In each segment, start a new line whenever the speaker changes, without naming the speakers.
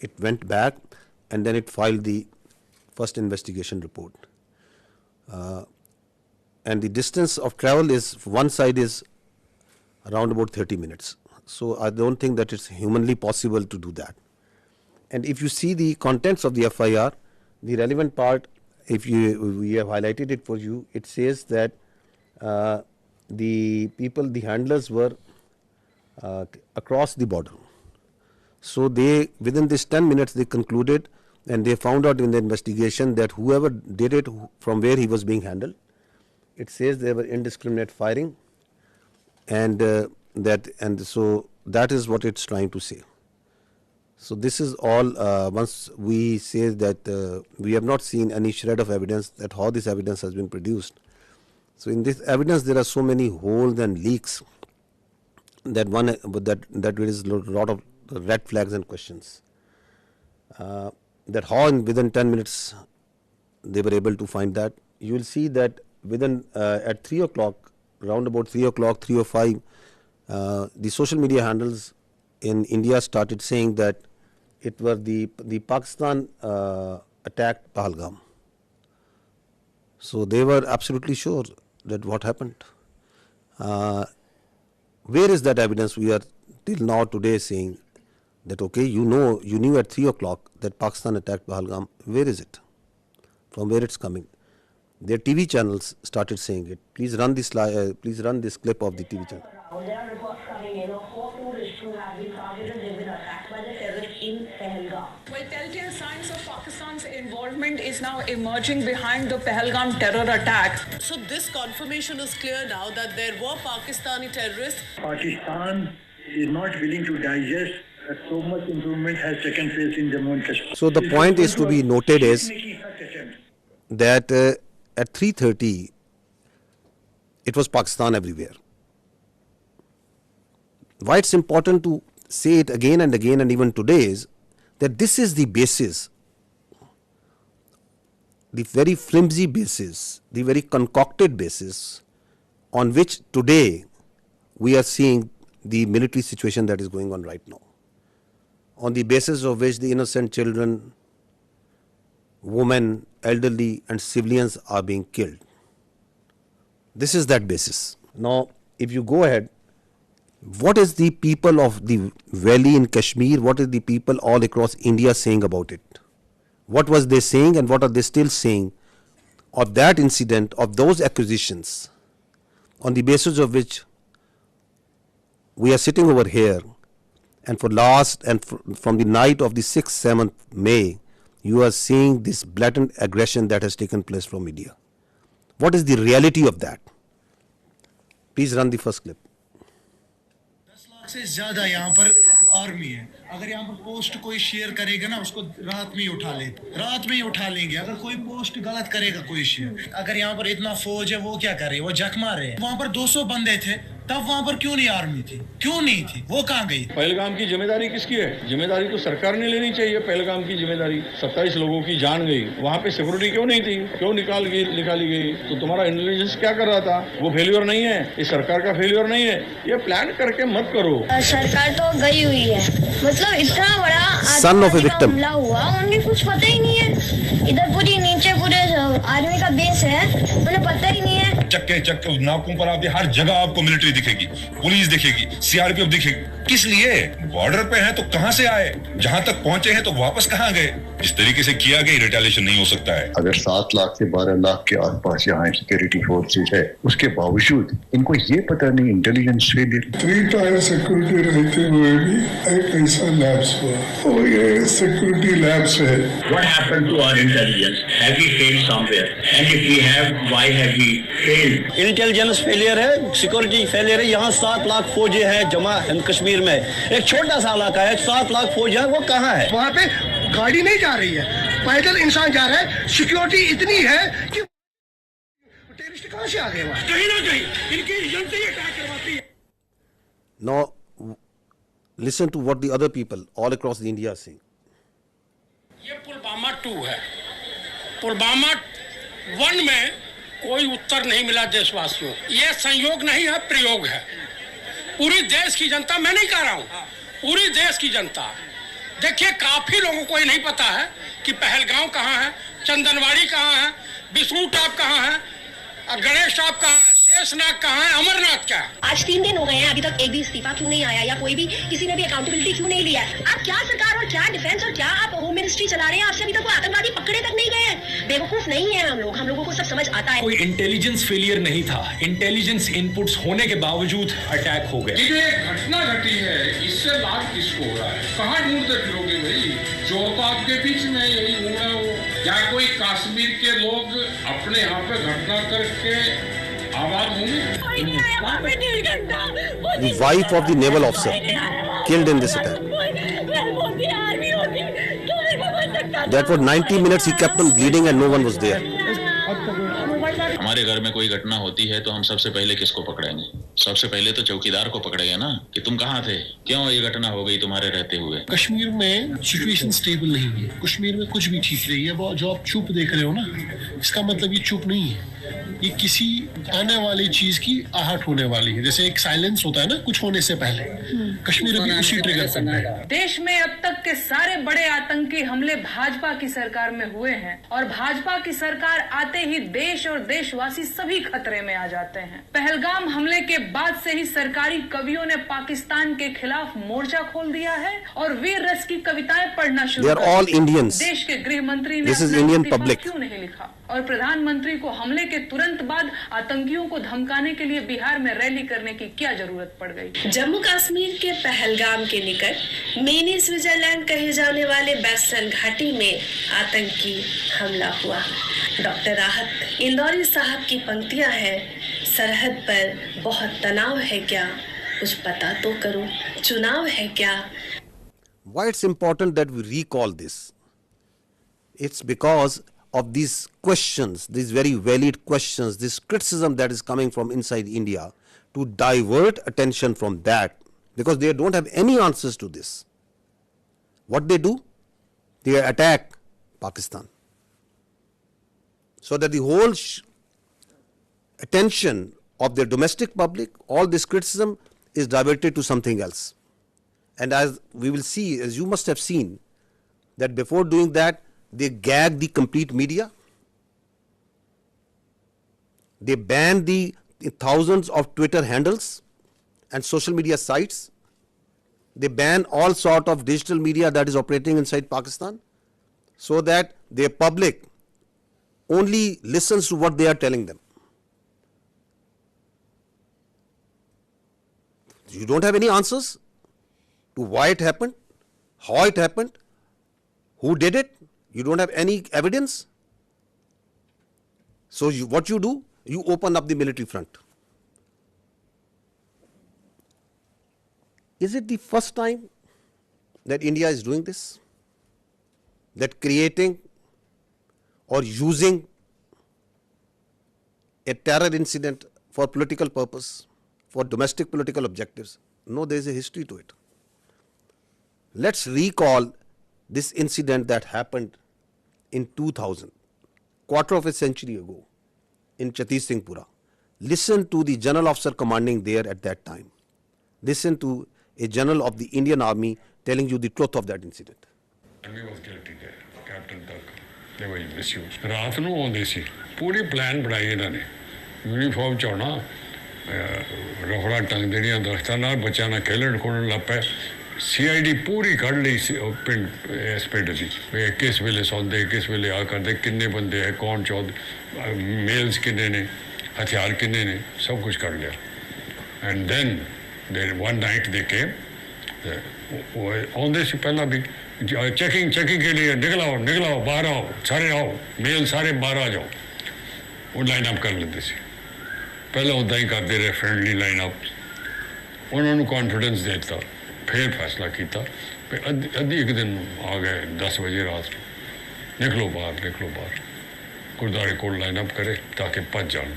it went back and then it filed the first investigation report. And the distance of travel is, one side is around about 30 minutes. So I don't think that it's humanly possible to do that. And if you see the contents of the FIR, the relevant part, we have highlighted it for you, it says that the handlers were across the border. So they, within this 10 minutes, they concluded and they found out in the investigation that whoever did it, from where he was being handled, it says there were indiscriminate firing, and so that is what it's trying to say. So this is all. Once we say that we have not seen any shred of evidence that how this evidence has been produced. So in this evidence there are so many holes and leaks that there is a lot of red flags and questions. That how within 10 minutes they were able to find that. You will see that within at 3 o'clock, around about 3 o'clock, 3:05, the social media handles in India started saying that it were the Pakistan attacked Pahalgam. So they were absolutely sure that what happened. Where is that evidence? We are till now today saying that okay, you knew at 3 o'clock that Pakistan attacked Pahalgam. Where is it? From where it's coming? Their TV channels started saying it. Please run this please run this clip of the TV channel.
There are reports coming in of 4 tourists who have been targeted. They've been attacked by the terrorists in Pahalgam.
Well, telltale signs of Pakistan's involvement is now emerging behind the Pahalgam terror attack.
So this confirmation is clear now that there were Pakistani terrorists.
Pakistan is not willing to digest that so much improvement has taken place in Jammu and Kashmir.
So the point is to be noted is that at 3:30 it was Pakistan everywhere. Why it's important to say it again and again and even today is that this is the basis, the very flimsy basis, the very concocted basis on which today we are seeing the military situation that is going on right now. On the basis of which the innocent children, women, elderly and civilians are being killed. This is that basis. Now, if you go ahead, what is the people of the valley in Kashmir, what is the people all across India saying about it? What was they saying and what are they still saying of that incident, of those accusations, on the basis of which we are sitting over here, and from the night of the 6th, 7th May, you are seeing this blatant aggression that has taken place from India. What is the reality of that? Please run the first clip.
10 lakh से ज्यादा यहाँ पर army है. अगर यहाँ पर post कोई share करेगा ना, उसको रात में ही उठा लेंगे. अगर कोई पोस्ट गलत करेगा कोई शेयर, अगर यहाँ पर इतना फौज है, वो क्या कर रहे हैं? वो जख मार रहे हैं. वहाँ पर 200 बंदे थे, तब वहाँ पर क्यों नहीं आर्मी थी? क्यों नहीं थी? वो कहाँ गई?
पहलगाम की जिम्मेदारी किसकी है? जिम्मेदारी तो सरकार ने लेनी चाहिए. पहलगाम की जिम्मेदारी, 27 लोगों की जान गई. वहाँ पे सिक्योरिटी क्यों नहीं थी? क्यों निकाली गई? तो तुम्हारा इंटेलिजेंस क्या कर रहा था? वो फेल्योर नहीं है, ये सरकार का फेल्योर नहीं है. ये प्लान करके मत करो.
सरकार तो गई हुई है, मतलब इतना बड़ा हमला हुआ, उन्हें कुछ पता ही नहीं है. इधर नीचे पूरे आर्मी का बेस है, उन्हें पता ही नहीं है.
चक्के नाकों पर आप हर जगह आपको मिलिट्री दिखेगी, पुलिस दिखेगी, सीआरपीएफ दिखेगी. किस लिए? बॉर्डर पे हैं तो कहां से आए? जहां तक पहुंचे हैं तो वापस कहां गए? इस तरीके से किया गया रिटेलिएशन नहीं हो सकता है.
अगर 7 लाख से 12 लाख के आसपास यहाँ सिक्योरिटी फोर्सेस है, उसके बावजूद इनको ये पता नहीं इंटेलिजेंस फेलियर.
3 टायर सिक्योरिटी रहते हुए भी एक ऐसा लैब्स हुआ, और ये सिक्योरिटी लैब्स है.
What happened to our intelligence? Have we failed somewhere? And if we have, why have we failed?
Intelligence failure है, सिक्योरिटी फेलियर है. यहाँ 7 लाख फौजी है जम्मू एंड कश्मीर में. एक छोटा सा इलाका है, 7 लाख फौज है, वो कहाँ है?
वहाँ पे गाड़ी नहीं जा रही है, पैदल इंसान जा रहा है. सिक्योरिटी इतनी है कि टेररिस्ट कहाँ से आ गए? वहाँ कहीं ना कहीं इनकी एजेंसी अटैक करवाती है.
Now, listen to what the other people all across India are saying.
ये पुलवामा 2 है. पुलवामा 1 में कोई उत्तर नहीं मिला देशवासियों. ये संयोग नहीं है, प्रयोग है. पूरी देश की जनता, मैं नहीं कह रहा हूँ, पूरी देश की जनता देखिए काफी लोगों को ये नहीं पता है कि पहलगाम कहाँ है, चंदनवाड़ी कहाँ है, बिसरू टाप कहाँ है, गणेश टाप कहाँ है, शेषनाग कहाँ है, अमरनाथ क्या है।
आज 3 दिन हो गए हैं, अभी तक एक भी इस्तीफा क्यों नहीं आया या कोई भी किसी ने भी अकाउंटेबिलिटी क्यों नहीं लिया है? आप क्या सरकार और क्या डिफेंस और क्या आप होम मिनिस्ट्री चला रहे हैं? आपसे अभी तक कोई आतंकवादी पकड़े तक नहीं गए हैं। बेवकूफ नहीं है हम लोगों को सब समझ आता है।
कोई इंटेलिजेंस फेलियर नहीं था, इंटेलिजेंस इनपुट्स होने के बावजूद अटैक हो गए।
ये जो एक घटना घटी है, इससे लाभ किसको हो रहा है? कहाँ ढूंढते फिरोगे भाई? चोर तो आपके बीच में यही घूम रहा हो। क्या कोई कश्मीर के लोग अपने यहाँ पे घटना करके आबाद होंगे?
The wife of the naval officer killed in this attack. That for 90 minutes he kept on bleeding and no one was there.
हमारे घर में कोई घटना होती है तो हम सबसे पहले किसको पकड़ेंगे? सबसे पहले तो चौकीदार को पकड़ेंगे ना, कि तुम कहाँ थे, क्यों ये घटना हो गई तुम्हारे रहते हुए।
कश्मीर में सिचुएशन स्टेबल नहीं है, कश्मीर में कुछ भी ठीक नहीं है। वो जो आप चुप देख रहे हो ना, इसका मतलब ये चुप नहीं है, ये किसी आने वाली चीज की आहट होने वाली है। जैसे एक साइलेंस होता है ना कुछ होने से पहले, कश्मीर भी उसी ट्रिगर पर है।
देश में अब तक के सारे बड़े आतंकी हमले भाजपा की सरकार में हुए हैं और भाजपा की सरकार आते ही देश और देशवासी सभी खतरे में आ जाते हैं। पहलगाम हमले के बाद से ही सरकारी कवियों ने पाकिस्तान के खिलाफ मोर्चा खोल दिया है और वीर रस की कविताएं पढ़ना शुरू कर दी। देश के गृह मंत्री ने अपना क्यों नहीं लिखा और प्रधानमंत्री को हमले के तुरंत बाद आतंकियों को धमकाने के लिए बिहार में रैली करने की क्या जरूरत पड़ गई?
जम्मू कश्मीर के पहलगाम के निकट मिनी स्विट्जरलैंड कहे जाने वाले बेस्टर्न घाटी में आतंकी हमला हुआ। डॉक्टर राहत इंदौरी साहब की पंक्तियां हैं, सरहद पर बहुत तनाव है क्या, कुछ पता तो करो, चुनाव है क्या।
Why it's important that we recall this? It's because of these questions, these very valid questions, this criticism that is coming from inside India to divert attention from that, because they don't have any answers to this. What they do? They attack Pakistan, so that the whole attention of their domestic public, all this criticism is diverted to something else. And as we will see, as you must have seen, that before doing that, they gag the complete media. They ban the thousands of Twitter handles and social media sites. They ban all sort of digital media that is operating inside Pakistan, so that their public only listens to what they are telling them. You don't have any answers to why it happened, how it happened, who did it. You don't have any evidence. So what you do, you open up the military front. Is it the first time that India is doing this? That creating or using a terror incident for political purpose, for domestic political objectives? No, there is a history to it. Let's recall this incident that happened in 2000, quarter of a century ago, in Chhattis Singhpura. Listen to the general officer commanding there at that time. Listen to a general of the Indian Army telling you the truth of that incident.
He was guilty there, Captain Tuck. They were misused. रात ਨੂੰ ਆਉਂਦੇ ਸੀ, ਪੂਰੀ plan ਬਣਾਈ ਇਹਨਾਂ ਨੇ, uniform ਚਾਉਣਾ, ਰਫੜਾ ਟੰਗ ਦੇਣੀਆਂ ਦਰਖਤਾਂ ਨਾਲ, ਬੱਚਿਆਂ ਨਾਲ ਖੇਲਣ ਖੋਲਣ ਲੱਗ ਪਏ। CID पूरी ਕੱਢ ਲਈ ਸੀ ਪਿੰਡ ਇਸ ਪਿੰਡ ਦੀ, ਕਿਸ ਵੇਲੇ ਸੌਂਦੇ, ਕਿਸ ਵੇਲੇ ਆ ਕਰਦੇ, ਕਿੰਨੇ ਬੰਦੇ ਹੈ, ਕੌਣ ਚੌਧ, ਮੇਲਸ ਕਿੰਨੇ ਨੇ, ਹਥਿਆਰ ਕਿੰਨੇ ਨੇ, ਸਭ ਕੁਝ ਕੱਢ ਲਿਆ। And then one night they came, ਆਉਂਦੇ ਸੀ ਪਹਿਲਾਂ ਵੀ ਚੈਕਿੰਗ के लिए निकल आओ बाहर आओ, सारे आओ, मेल सारे बाहर आ जाओ। वो लाइन अप कर लेते ਸੀ, ਪਹਿਲਾਂ ਉੱਦਾਂ ਹੀ ਕਰਦੇ ਰਹੇ, फ्रेंडली लाइन अप। उन्होंने कॉन्फिडेंस देता, फिर फैसला किया, अद्धी एक दिन आ गए 10 बजे रात, निकलो बाहर, गुरुद्वारे को लाइन अप करे ताकि भज जान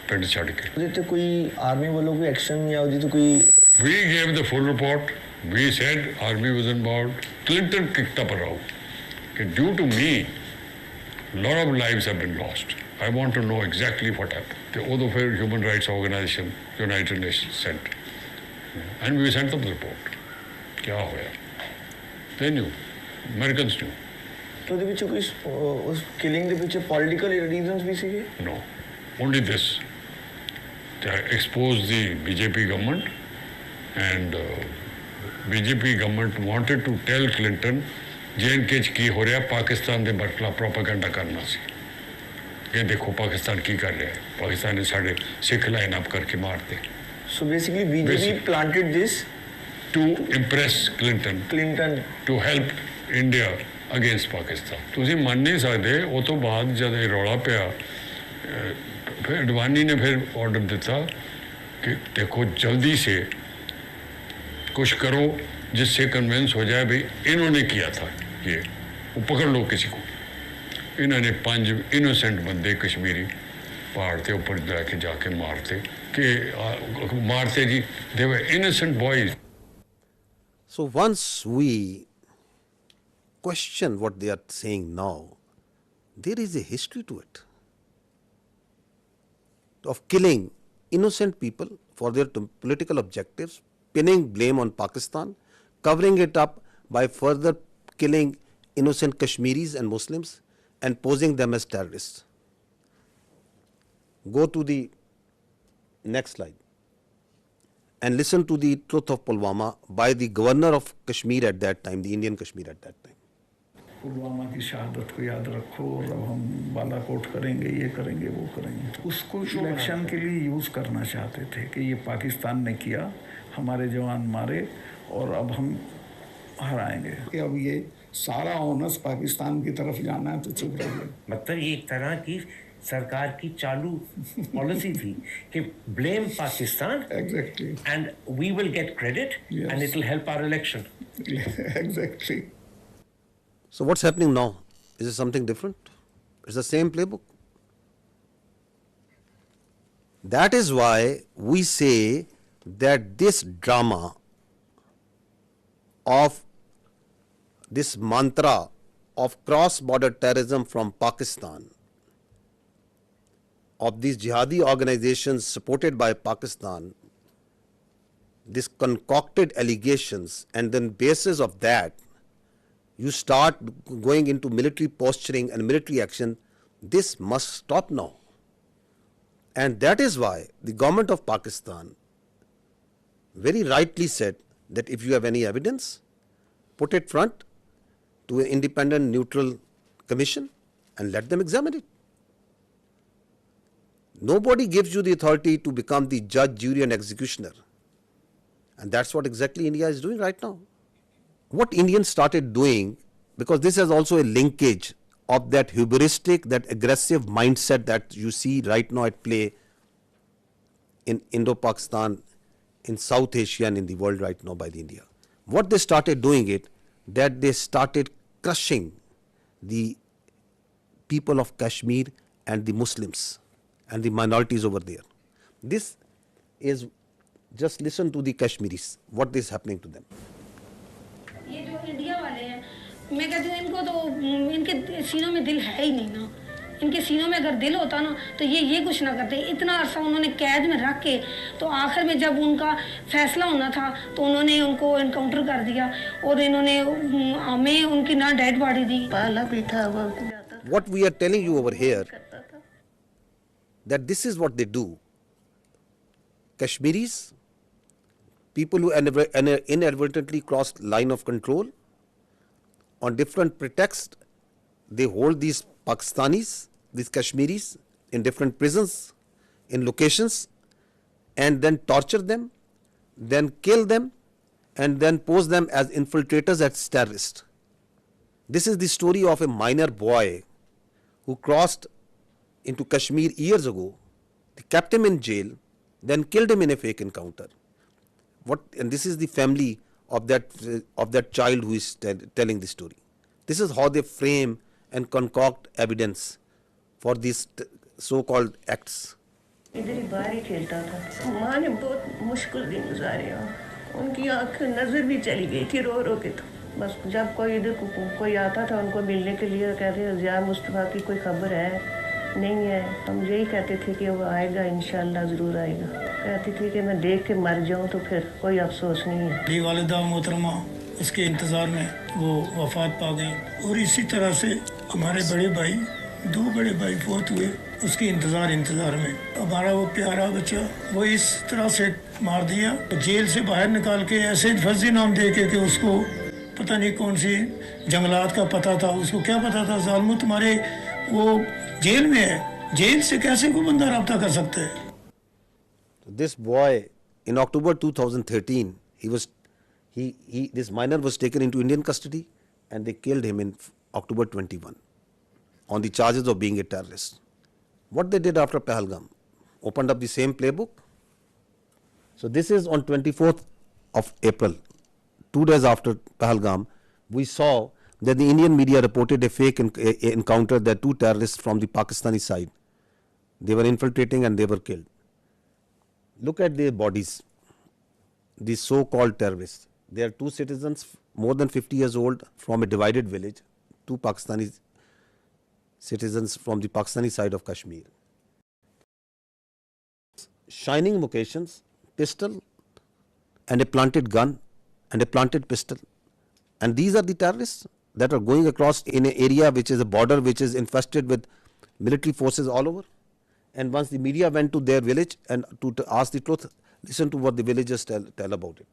पिंड छड़ के।
तो कोई आर्मी वालों कोई एक्शन या होती तो कोई?
We gave the full report. We said army was involved. Clinton kicked up a row. Due to me, a lot of lives have been lost. I want to know exactly what happened. The other human rights organization, United Nations, sent. And we sent them the report. क्या होया? They knew. Americans do.
तो ਉਹਦੇ ਵਿੱਚ ਕੋਈ ਉਸ killing ਦੇ ਪਿੱਛੇ political reasons ਵੀ ਸੀਗੇ?
No, only this. They exposed the BJP government, and BJP government wanted to tell Clinton J&K च की हो रहा है, पाकिस्तान के खिलाफ प्रोपेगेंडा करना सी। ये देखो पाकिस्तान की कर रहा है, पाकिस्तान ने साढ़े सिख लाइन अप करके मारते।
So basically BJP planted this
to impress Clinton to help India against Pakistan. तुसी मान नहीं सकते, वो तो बाद जब ये रौला पिया, फिर अडवाणी ने फिर ऑर्डर दिता कि देखो जल्दी से कुछ करो जिससे कन्विंस हो जाए भाई इन्होंने किया था, ये वो पकड़ लो किसी को। इन्होंने 5 इनोसेंट बंदे कश्मीरी पहाड़ के ऊपर जाके जाके मारते जी, they were innocent boys.
So once we question what they are saying now, there is a history to it of killing innocent people for their political objectives, pinning blame on Pakistan, covering it up by further killing innocent Kashmiris and Muslims and posing them as terrorists. Go to the next slide and listen to the truth of Pulwama by the governor of Kashmir at that time, the Indian Kashmir at that time.
Pulwama की शहादत को याद रखो और अब हम बालाकोट करेंगे, ये करेंगे, वो करेंगे। उसको इलेक्शन के लिए यूज़ करना चाहते थे कि ये पाकिस्तान ने किया, हमारे जवान मारे और अब हम हराएंगे। कि अब ये सारा ओनस पाकिस्तान की तरफ जाना है तो चुप रहिए।
मतलब ये एक तरह की सरकार की चालू पॉलिसी थी कि blame Pakistan and we will get credit and it will help our election.
Exactly.
So what's happening now? Is it something different? It's the same playbook. That is why we say that this drama of this mantra of cross-border terrorism from Pakistan, of these jihadi organizations supported by Pakistan, these concocted allegations, and then basis of that, you start going into military posturing and military action. This must stop now. And that is why the government of Pakistan very rightly said that if you have any evidence, put it front to an independent neutral commission and let them examine it. Nobody gives you the authority to become the judge, jury and executioner. And that's what exactly India is doing right now. What Indians started doing, because this has also a linkage of that hubristic, that aggressive mindset that you see right now at play in Indo-Pakistan, in South Asia and in the world right now by the India. What they started doing it, that they started crushing the people of Kashmir and the Muslims and the minorities over there. This is, just listen to the Kashmiris, what is happening to them.
ये जो India वाले हैं, मैं कहती हूँ इनको तो इनके सीनों में दिल है ही नहीं ना। इनके सीनों में अगर दिल होता ना तो ये कुछ ना करते। इतना अरसा उन्होंने कैद में रख के तो आखिर में जब उनका फैसला होना था तो उन्होंने उनको एनकाउंटर कर दिया और इन्होंने हमें उनकी ना डेड बॉडी दी। पाला पीठा हुआ।
What we are telling you over here, that this is what they do. Kashmiris, people who inadvertently crossed line of control, on different pretexts, they hold these Pakistanis, these Kashmiris, in different prisons, in locations, and then torture them, then kill them, and then pose them as infiltrators, as terrorists. This is the story of a minor boy who crossed into Kashmir years ago. They kept him in jail, then killed him in a fake encounter. And this is the family of that child who is telling the story. This is how they frame and concoct evidence for these so-called acts.
इधर ही बाहर ही खेलता था। माँ ने बहुत मुश्किल दिन गुजारे हैं। उनकी आँखें नजर भी चली गई थी रो रो के। तो बस जब कोई इधर कोई आता था उनको मिलने के लिए कहते ज़िया मुस्तफ़ा की कोई खबर है नहीं है। हम यही कहते थे कि वो आएगा, इंशाल्लाह ज़रूर आएगा। कहती थी कि मैं देख के मर जाऊं तो फिर कोई अफसोस नहीं है।
वालिदा मोहतरमा
उसके इंतज़ार में वो वफात पा गई। और इसी तरह से हमारे बड़े भाई, 2 बड़े भाई फौत हुए उसके इंतज़ार में। हमारा वो प्यारा बच्चा वो इस तरह से मार दिया, जेल से बाहर निकाल के ऐसे फर्जी नाम दे के कि उसको पता नहीं कौन सी जंगलात का पता था, उसको क्या पता था, जालिमो तुम्हारे वो जेल में है, जेल से कैसे कोई बंदा रब्ता कर सकता है।
This boy in October 2013, this minor was taken into Indian custody and they killed him in October 21 on the charges of being a terrorist. What they did after Pahalgam, opened up the same playbook. So this is on 24th of April, 2 days after Pahalgam, we saw that the Indian media reported a fake encounter that 2 terrorists from the Pakistani side, they were infiltrating and they were killed. Look at their bodies, these so-called terrorists. They are 2 citizens more than 50 years old from a divided village, 2 Pakistani citizens from the Pakistani side of Kashmir. Shining vocations, pistol and a planted gun and a planted pistol. And these are the terrorists that are going across in an area which is a border which is infested with military forces all over. And once the media went to their village and to ask the truth, listen to what the villagers tell about it.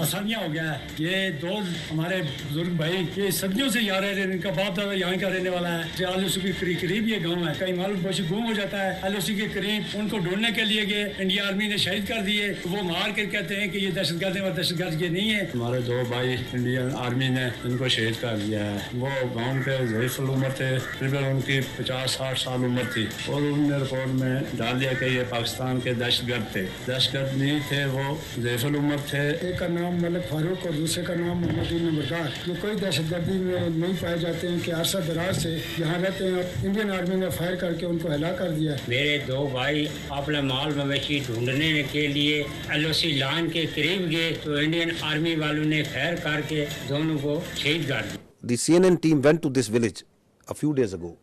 आसानियाँ हो गया है। ये 2 हमारे बुजुर्ग भाई ये सदियों से यहाँ रह रहे हैं, इनका बाप दादा यहाँ का रहने वाला है। LOC के करीब ये गांव है, कहीं मालूम पोशी गुम हो जाता है। LOC के करीब उनको ढूंढने के लिए गए, इंडिया आर्मी ने शहीद कर दिए। वो मार के कहते हैं कि ये दहशतगर्द है, दहशतगर्द ये नहीं है। हमारे 2 भाई इंडियन आर्मी ने इनको शहीद कर दिया है। वो गाँव के ज़ईफ़ उम्र थे, तकरीबन उनकी 50-60 साल उम्र थी और उन्होंने रिपोर्ट में डाल दिया कि ये पाकिस्तान के दहशतगर्द थे। दहशतगर्द नहीं थे, वो ज़ईफ़ उम्र थे। एक का नाम मलिक फारूक और दूसरे का नाम मोहम्मद नंबरदार। ये कोई दहशतगर्दी में नहीं पाए जाते हैं कि अरसा दराज से यहाँ रहते हैं और इंडियन आर्मी ने फायर करके उनको हला कर दिया। मेरे 2 भाई अपना माल मवेशी ढूंढने के लिए LOC लाइन के करीब गए तो इंडियन आर्मी वालों ने फायर करके दोनों को शहीद कर दिया।
The CNN team went to this village a few days ago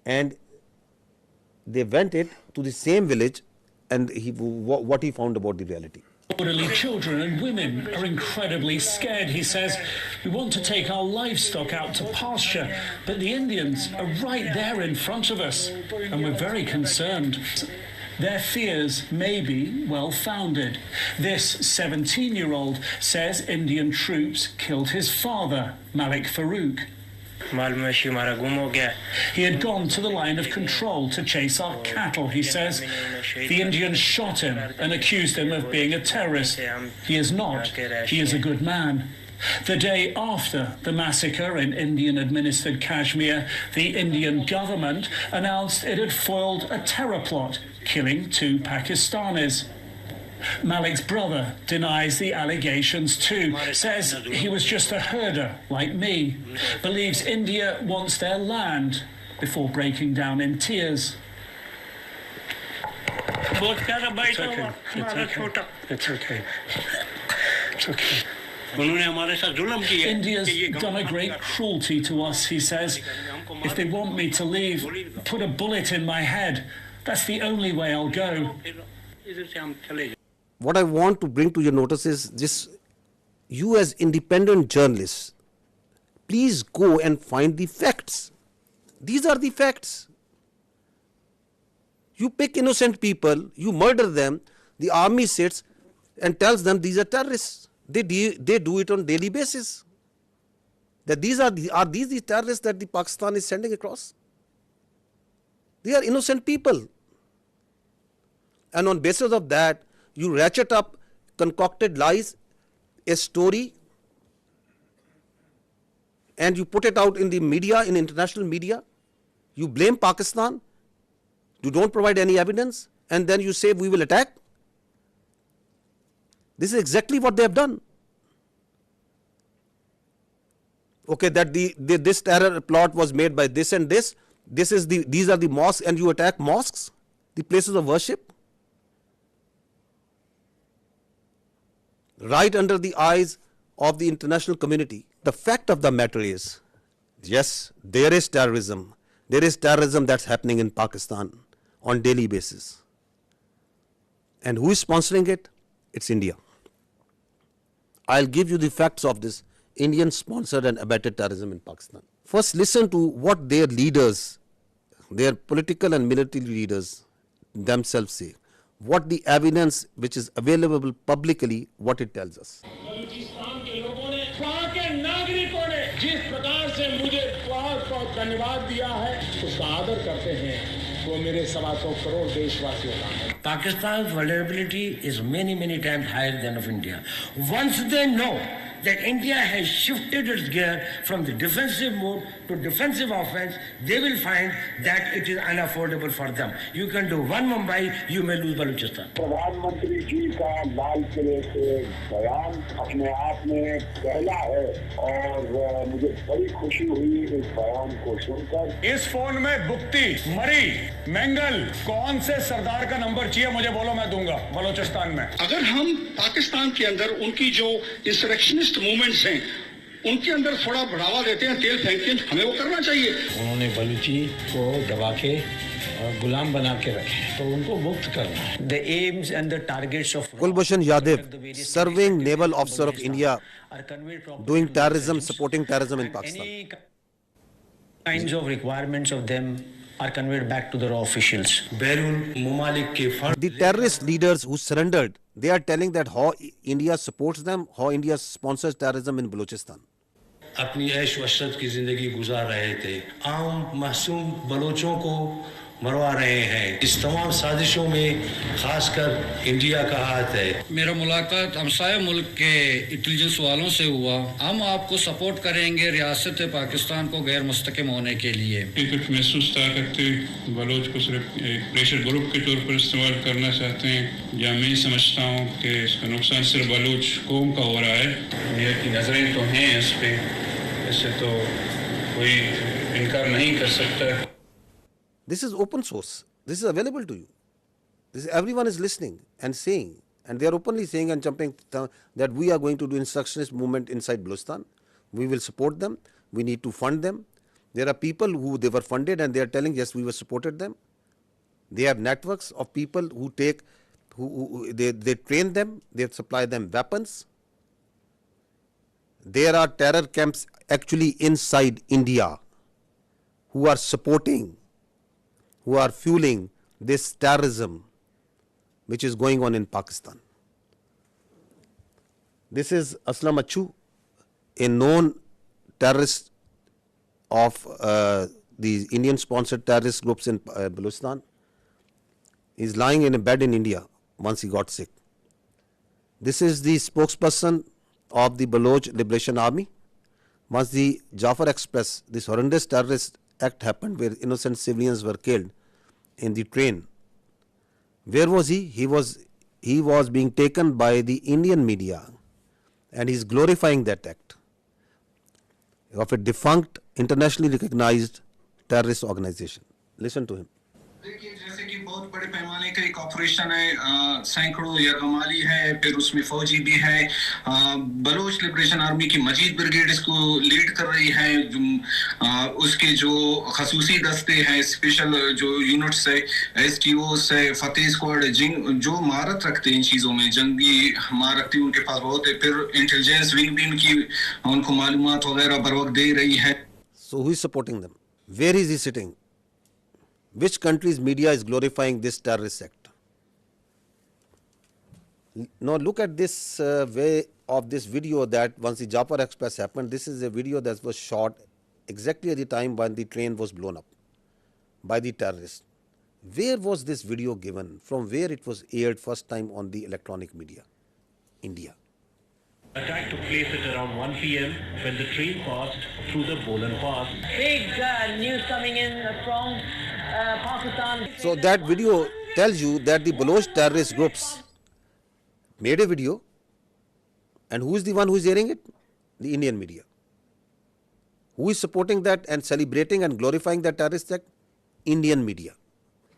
and they went to the same village and what he found about the reality.
Elderly children and women are incredibly scared. He says, we want to take our livestock out to pasture, but the Indians are right there in front of us, and we're very concerned. Their fears may be well-founded. This 17-year-old says Indian troops killed his father, Malik Farouk. He had gone to the line of control to chase our cattle, he says. The Indians shot him and accused him of being a terrorist. He is not. He is a good man. The day after the massacre in Indian-administered Kashmir, the Indian government announced it had foiled a terror plot, killing 2 Pakistanis. Malik's brother denies the allegations too, says he was just a herder like me, believes India wants their land before breaking down in tears. It's okay. It's okay. It's okay. India's done a great cruelty to us, he says. If they want me to leave, put a bullet in my head. That's the only way I'll go.
What I want to bring to your notice is this: you as independent journalists, please go and find the facts. These are the facts. You pick innocent people, you murder them, the army sits and tells them these are terrorists. They do it on daily basis. That these are these the terrorists that the Pakistan is sending across? They are innocent people. And on basis of that, you ratchet up concocted lies, a story, and you put it out in the media, in international media. You blame Pakistan, you don't provide any evidence, and then you say we will attack. This is exactly what they have done. Okay, that this terror plot was made by this and this. These are the mosques, and you attack mosques, the places of worship. Right under the eyes of the international community. The fact of the matter is, yes, there is terrorism. There is terrorism that's happening in Pakistan on daily basis. And who is sponsoring it? It's India. I'll give you the facts of this Indian sponsored and abetted terrorism in Pakistan. First, listen to what their leaders, their political and military leaders themselves say. What the evidence which is available publicly, what it tells us.
Balochistan के लोगों ने, वहाँ के नागरिकों ने जिस प्रकार से मुझे बहुत बहुत धन्यवाद दिया है, उसका आदर करते हैं, वो मेरे 125 करोड़ देशवासियों का है.
Pakistan's vulnerability is many, many times higher than of India. Once they know that India has shifted its gear from the defensive mode to defensive offense, they will find that it is unaffordable for them. You can do one Mumbai, you may lose Balochistan.
प्रधानमंत्री जी का लाल किले से बयान अपने आप में पहला है और मुझे बड़ी खुशी हुई इस बयान को सुनकर.
इस फोन में बुक्ति, मरी, मैंगल, कौन से सरदार का नंबर चाहिए मुझे बोलो, मैं दूंगा बलोचिस्तान में.
अगर हम पाकिस्तान के अंदर उनकी जो इंसरेक्शनिस्ट मूवमेंट्स हैं उनके अंदर थोड़ा बढ़ावा देते हैं, तेल फेंकते हैं, हमें वो करना चाहिए.
उन्होंने बलूची को दबा के गुलाम बना के रखे, तो उनको मुक्त करना है. The aims and the targets of
Kulbhushan Jadhav, serving naval officer of India, doing terrorism, supporting terrorism in Pakistan.
Any kinds of requirements of them are conveyed back to the raw officials.
The terrorist leaders who surrendered, they are telling that how India supports them, how India sponsors terrorism in Balochistan.
अपनी ऐश वशरत की जिंदगी गुजार रहे थे, आम मासूम बलोचों को मरवा रहे हैं. इस तमाम साजिशों में खासकर इंडिया का हाथ है.
मेरा मुलाकात हमसाया मुल्क के इंटेलिजेंस वालों से हुआ. हम आपको सपोर्ट करेंगे रियासत पाकिस्तान को गैर मुस्तकिम होने के लिए.
कुछ महसूस करते बलोच को सिर्फ एक प्रेशर ग्रुप के तौर पर इस्तेमाल करना चाहते हैं, या मैं समझता हूँ कि इसका नुकसान सिर्फ बलोच कौम का हो रहा है. दुनिया की नजरें तो हैं इस पे, इससे तो कोई इनकार नहीं कर सकता.
This is open source. This is available to you. Everyone is listening and saying, and they are openly saying and jumping that we are going to do instructionist movement inside Balochistan. We will support them. We need to fund them. There are people who they were funded and they are telling, yes, we were supported them. They have networks of people who they train them, they supply them weapons. There are terror camps actually inside India who are supporting, who are fueling this terrorism which is going on in Pakistan. This is Aslam Achu, a known terrorist of the Indian-sponsored terrorist groups in Balochistan. He is lying in a bed in India once he got sick. This is the spokesperson of the Baloch Liberation Army. Once the Jafar Express, this horrendous terrorist act happened where innocent civilians were killed in the train. Where was he? He was being taken by the Indian media and he is glorifying that act of a defunct, internationally recognized terrorist organization. Listen to him.
देखिए, जैसे कि बहुत बड़े पैमाने का एक operation है, सैकड़ों यरगमाली है, फिर उसमें फौजी भी है. बलोच लिबरेशन आर्मी की मजीद ब्रिगेड इसको लीड कर रही है. उसके जो खसूसी दस्ते हैं, स्पेशल जो यूनिट्स है, एसटीओस है, फतेह स्क्वाड, जो महारत रखते हैं इन चीज़ों में, जंगी महारत उनके पास बहुत है. फिर इंटेलिजेंस विंग भी उनकी उनको मालूमात वगैरह बर वक्त दे रही है.
So who is supporting them? Where is he sitting? Which country's media is glorifying this terrorist act? Now look at this way of this video that once the Jafar Express happened, this is a video that was shot exactly at the time when the train was blown up by the terrorists. Where was this video given? From where it was aired first time on the electronic media? India.
Attack took place at around 1 p.m. when the train passed through the Bolan Pass.
Big news coming in from Pakistan.
So that video tells you that the Baloch terrorist groups made a video, and who is the one who is airing it? The Indian media. Who is supporting that and celebrating and glorifying that terrorist act? Indian media.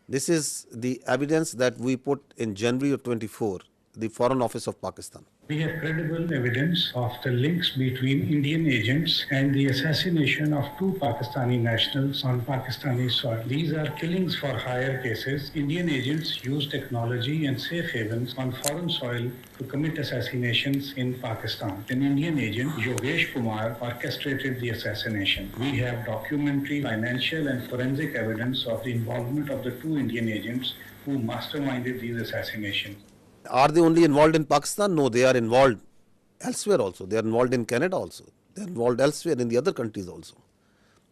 This is the evidence that we put in January of 24. the Foreign Office of Pakistan.
We have credible evidence of the links between Indian agents and the assassination of two Pakistani nationals on Pakistani soil. These are killings for hire cases. Indian agents use technology and safe havens on foreign soil to commit assassinations in Pakistan. An Indian agent, Yogesh Kumar, orchestrated the assassination. We have documentary, financial and forensic evidence of the involvement of the two Indian agents who masterminded these assassinations.
Are they only involved in Pakistan? No, they are involved elsewhere also. They are involved in Canada also. They are involved elsewhere in the other countries also.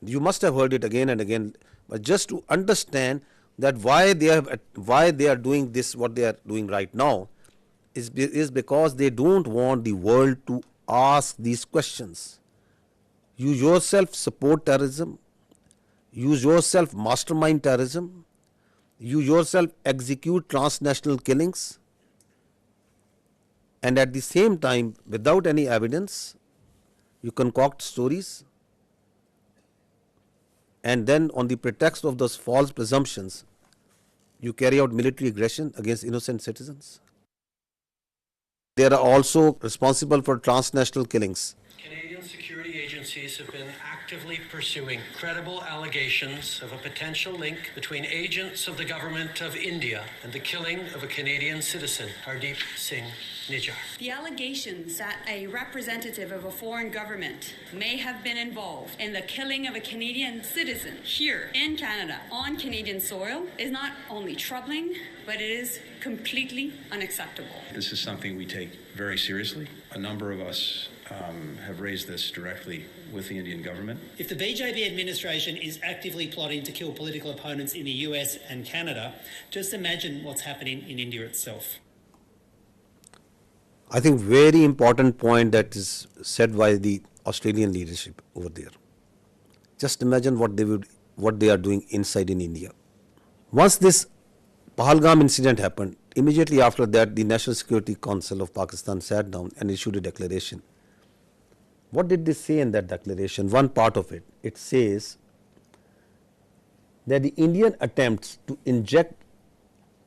You must have heard it again and again. But just to understand that why they are doing this, what they are doing right now, is because they don't want the world to ask these questions. You yourself support terrorism. You yourself mastermind terrorism. You yourself execute transnational killings. And at the same time, without any evidence, you concoct stories, and then on the pretext of those false presumptions, you carry out military aggression against innocent citizens. They are also responsible for transnational killings.
Canadian security agencies have been actively pursuing credible allegations of a potential link between agents of the government of India and the killing of a Canadian citizen, Hardeep Singh Nijjar.
The allegations that a representative of a foreign government may have been involved in the killing of a Canadian citizen here in Canada on Canadian soil is not only troubling, but it is completely unacceptable.
This is something we take very seriously. A number of us have raised this directly with the Indian government.
If the BJP administration is actively plotting to kill political opponents in the US and Canada, just imagine what's happening in India itself.
I think very important point that is said by the Australian leadership over there. Just imagine what they are doing inside in India. Once this Pahalgam incident happened, immediately after that, the National Security Council of Pakistan sat down and issued a declaration. What did they say in that declaration? One part of it, it says that the Indian attempts to inject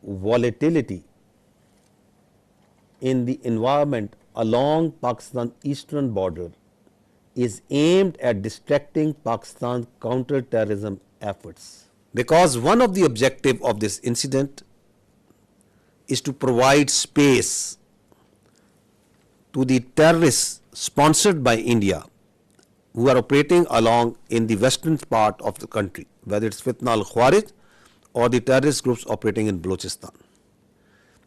volatility in the environment along Pakistan's eastern border is aimed at distracting Pakistan's counter-terrorism efforts. Because one of the objectives of this incident is to provide space to the terrorists sponsored by India who are operating along in the western part of the country, whether it's Fitna al-Khawarij or the terrorist groups operating in Balochistan.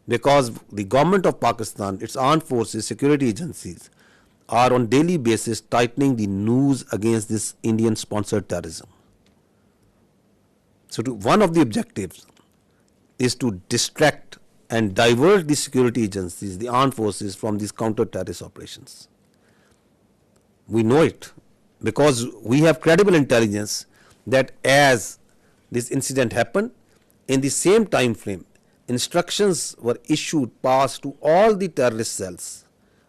Because the government of Pakistan, its armed forces, security agencies are on daily basis tightening the noose against this Indian sponsored terrorism. So one of the objectives is to distract and divert the security agencies, the armed forces from these counter-terrorist operations. We know it because we have credible intelligence that as this incident happened, in the same time frame, instructions were passed to all the terrorist cells,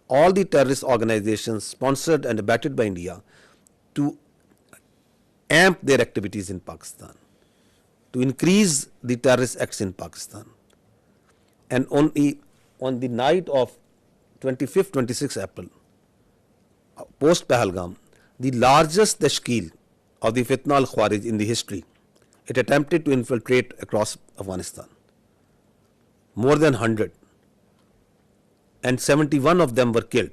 all the terrorist organizations sponsored and abetted by India to amp their activities in Pakistan, to increase the terrorist acts in Pakistan. And on the night of 25th, 26th April, post Pahalgam, the largest tashkeel of the Fitna al-Khawarij in the history, it attempted to infiltrate across Afghanistan. More than 100. And 71 of them were killed.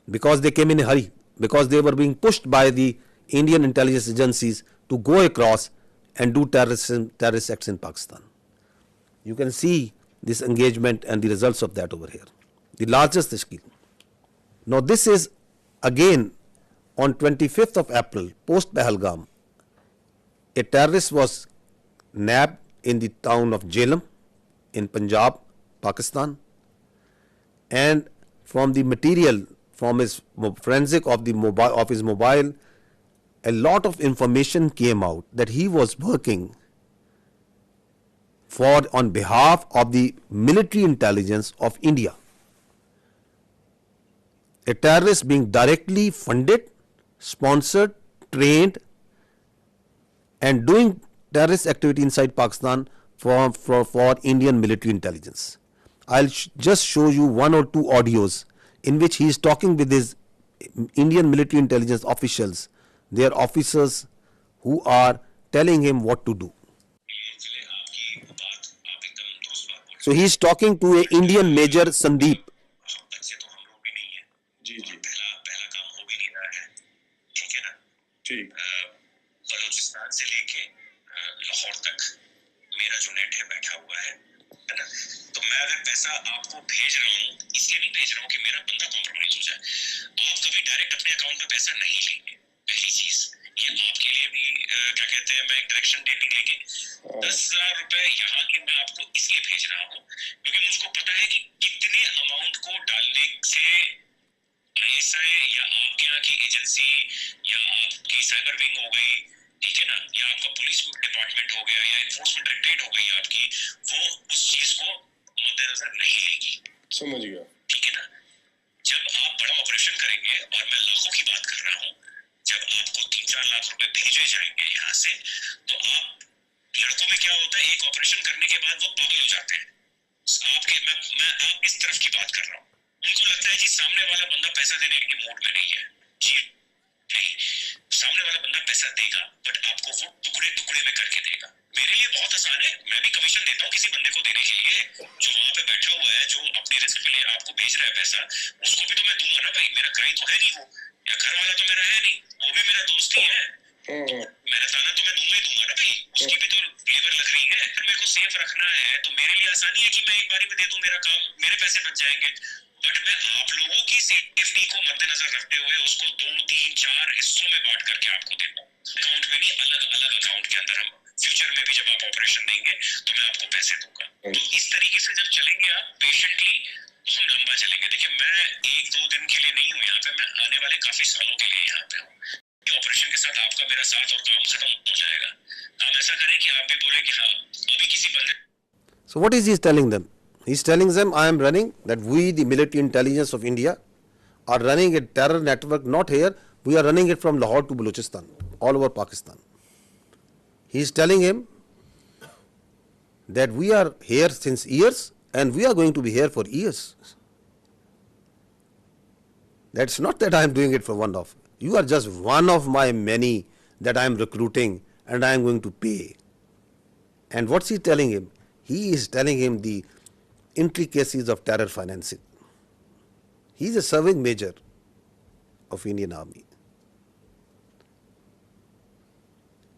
Because they came in a hurry, because they were being pushed by the Indian intelligence agencies to go across and do terrorist acts in Pakistan. You can see this engagement and the results of that over here. The largest tashkeel. Now this is again on 25th of April, post Pahalgam, a terrorist was nabbed in the town of Jhelum in Punjab, Pakistan, and from the material, from his forensic of his mobile, a lot of information came out that he was working on behalf of the military intelligence of India. A terrorist being directly funded, sponsored, trained, and doing terrorist activity inside Pakistan for Indian military intelligence. I'll just show you one or two audios in which he is talking with his Indian military intelligence officials, their officers who are telling him what to do. So he is talking to an Indian Major Sandeep.
Balochistan से लेके लाहौर तक मेरा जो net है बैठा हुआ है ना, तो मैं अगर पैसा आपको भेज रहा हूँ इसलिए नहीं भेज रहा हूँ कि मेरा बंदा कॉम्प्रोमाइज हो जाए। आप कभी डायरेक्ट अपने अकाउंट में पैसा नहीं लेंगे, पहली चीज ये आपके लिए भी क्या कहते हैं, मैं एक डायरेक्शन डेट लेके 10,000 रुपए यहाँ के मैं आपको इसलिए भेज रहा हूँ क्योंकि मुझको पता है कि कितने अमाउंट को डालने से ISI या आपके यहाँ की एजेंसी या आपकी साइबर विंग हो गई, ठीक है ना, या आपका पुलिस डिपार्टमेंट हो गया या एनफोर्समेंट डायरेक्टरेट हो गई आपकी, वो उस चीज को मद्देनजर नहीं लेगी।
समझ गया,
ठीक है ना। जब आप बड़ा ऑपरेशन करेंगे, और मैं लाखों की बात कर रहा हूँ, जब आपको 3-4 लाख रुपए भेजे जाएंगे यहाँ से, तो आप लड़कों में क्या होता है, एक ऑपरेशन करने के बाद वो पागल हो जाते हैं। मैं आप इस तरफ की बात कर रहा हूँ, उनको लगता है जी सामने वाला बंदा पैसा देने के मूड में नहीं है। जी नहीं, सामने वाला बंदा पैसा देगा बट आपको वो टुकड़े टुकड़े में करके देगा। मेरे लिए बहुत आसान है, मैं भी कमीशन देता हूँ किसी बंदे को देने के लिए, जो वहां पे बैठा हुआ है, जो अपनी रिस्क पे आपको भेज रहा है पैसा, उसको भी तो मैं दूंगा ना भाई, मेरा क्राइम तो है नहीं वो, या घर वाला तो मेरा है नहीं, वो भी मेरा दोस्त ही है, मेरा ताना तो मैं दूंगा ही दूंगा ना भाई, उसकी भी तो लेबर लग रही है। फिर मेरे को सेफ रखना है तो मेरे लिए आसानी है कि मैं एक बारी में दे दूं, मेरा काम, मेरे पैसे बच जाएंगे। बट मैं आप लोगों की सेफ्टी को मद्देनजर रखते हुए उसको 2-3-4 हिस्सों में बांट करके आपको देता हूँ, अकाउंट में नहीं, अलग अलग अकाउंट के अंदर। हम फ्यूचर में भी जब आप ऑपरेशन देंगे तो मैं आपको पैसे दूंगा। तो इस तरीके से जब चलेंगे आप पेशेंटली, तो हम लंबा चलेंगे। देखिए मैं 1-2 दिन के लिए नहीं हूँ यहाँ पे, मैं आने वाले काफी सालों के लिए यहाँ पे हूँ। ऑपरेशन के साथ आपका मेरा साथ और काम खत्म हो जाएगा। हम ऐसा करें कि आप भी बोले कि हाँ अभी किसी बंदे।
So what is he telling them? He's telling them, I am running, that we, the military intelligence of India, are running a terror network, not here, we are running it from Lahore to Balochistan, all over Pakistan. He is telling him that we are here since years and we are going to be here for years. That's not that I am doing it for one off. You are just one of my many that I am recruiting and I am going to pay. And what's he telling him? He is telling him the intricacies of terror financing. He is a serving major of Indian Army.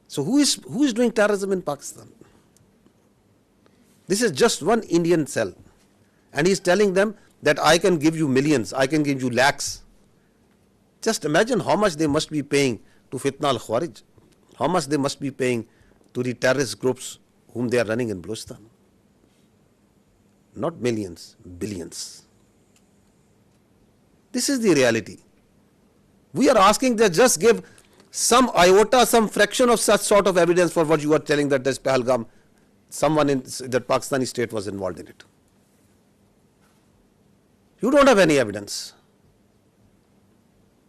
So who is doing terrorism in Pakistan? This is just one Indian cell. And he is telling them that I can give you millions, I can give you lakhs. Just imagine how much they must be paying to Fitna al-Khawarij, how much they must be paying to the terrorist groups whom they are running in Balochistan. Not millions, billions. This is the reality. We are asking that just give some iota, some fraction of such sort of evidence for what you are telling that this Pahalgam, someone in the Pakistani state was involved in it. You don't have any evidence.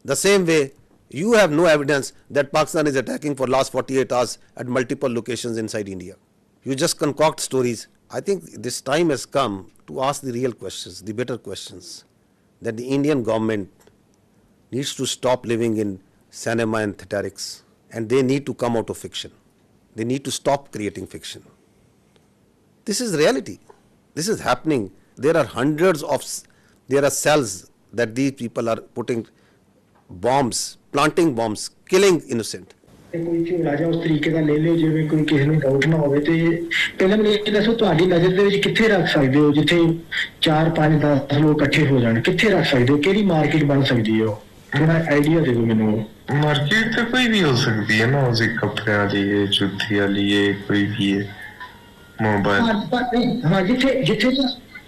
The same way, you have no evidence that Pakistan is attacking for last 48 hours at multiple locations inside India. You just concoct stories. I think this time has come to ask the real questions, the better questions, that the Indian government needs to stop living in cinema and theatrics, and they need to come out of fiction. They need to stop creating fiction. This is reality. This is happening. There are there are cells that these people are putting bombs, planting bombs, killing innocent.
ਕੋਈ ਝੋਲਾ ਜਾਂ ਉਸ ਤਰੀਕੇ ਦਾ ਲੈ ਲਿਓ ਜਿਵੇਂ ਕੋਈ ਕਿਸੇ ਨੂੰ ਡਾਊਟ ਨਾ ਹੋਵੇ ਤੇ ਪਹਿਲਾਂ ਮੈਨੂੰ ਇਹ ਦੱਸੋ ਤੁਹਾਡੀ ਨਜ਼ਰ ਦੇ ਵਿੱਚ ਕਿੱਥੇ ਰੱਖ ਸਕਦੇ ਹੋ ਜਿੱਥੇ 4-5-10 ਲੋਕ ਇਕੱਠੇ ਹੋ ਜਾਣ ਕਿੱਥੇ ਰੱਖ ਸਕਦੇ ਹੋ ਕਿਹੜੀ ਮਾਰਕੀਟ ਬਣ ਸਕਦੀ ਹੈ ਥੋੜਾ ਆਈਡੀਆ ਦੇ ਦਿਓ ਮੈਨੂੰ
ਮਾਰਕੀਟ ਤੇ ਕੋਈ ਵੀ ਹੋ ਸਕਦੀ ਹੈ ਨਾ ਉਸੇ ਕੱਪੜਿਆਂ ਦੀ ਹੈ ਜੁੱਤੀ ਵਾਲੀ ਹੈ ਕੋਈ ਵੀ ਹੈ ਮੋਬਾਈਲ
ਹਾਂ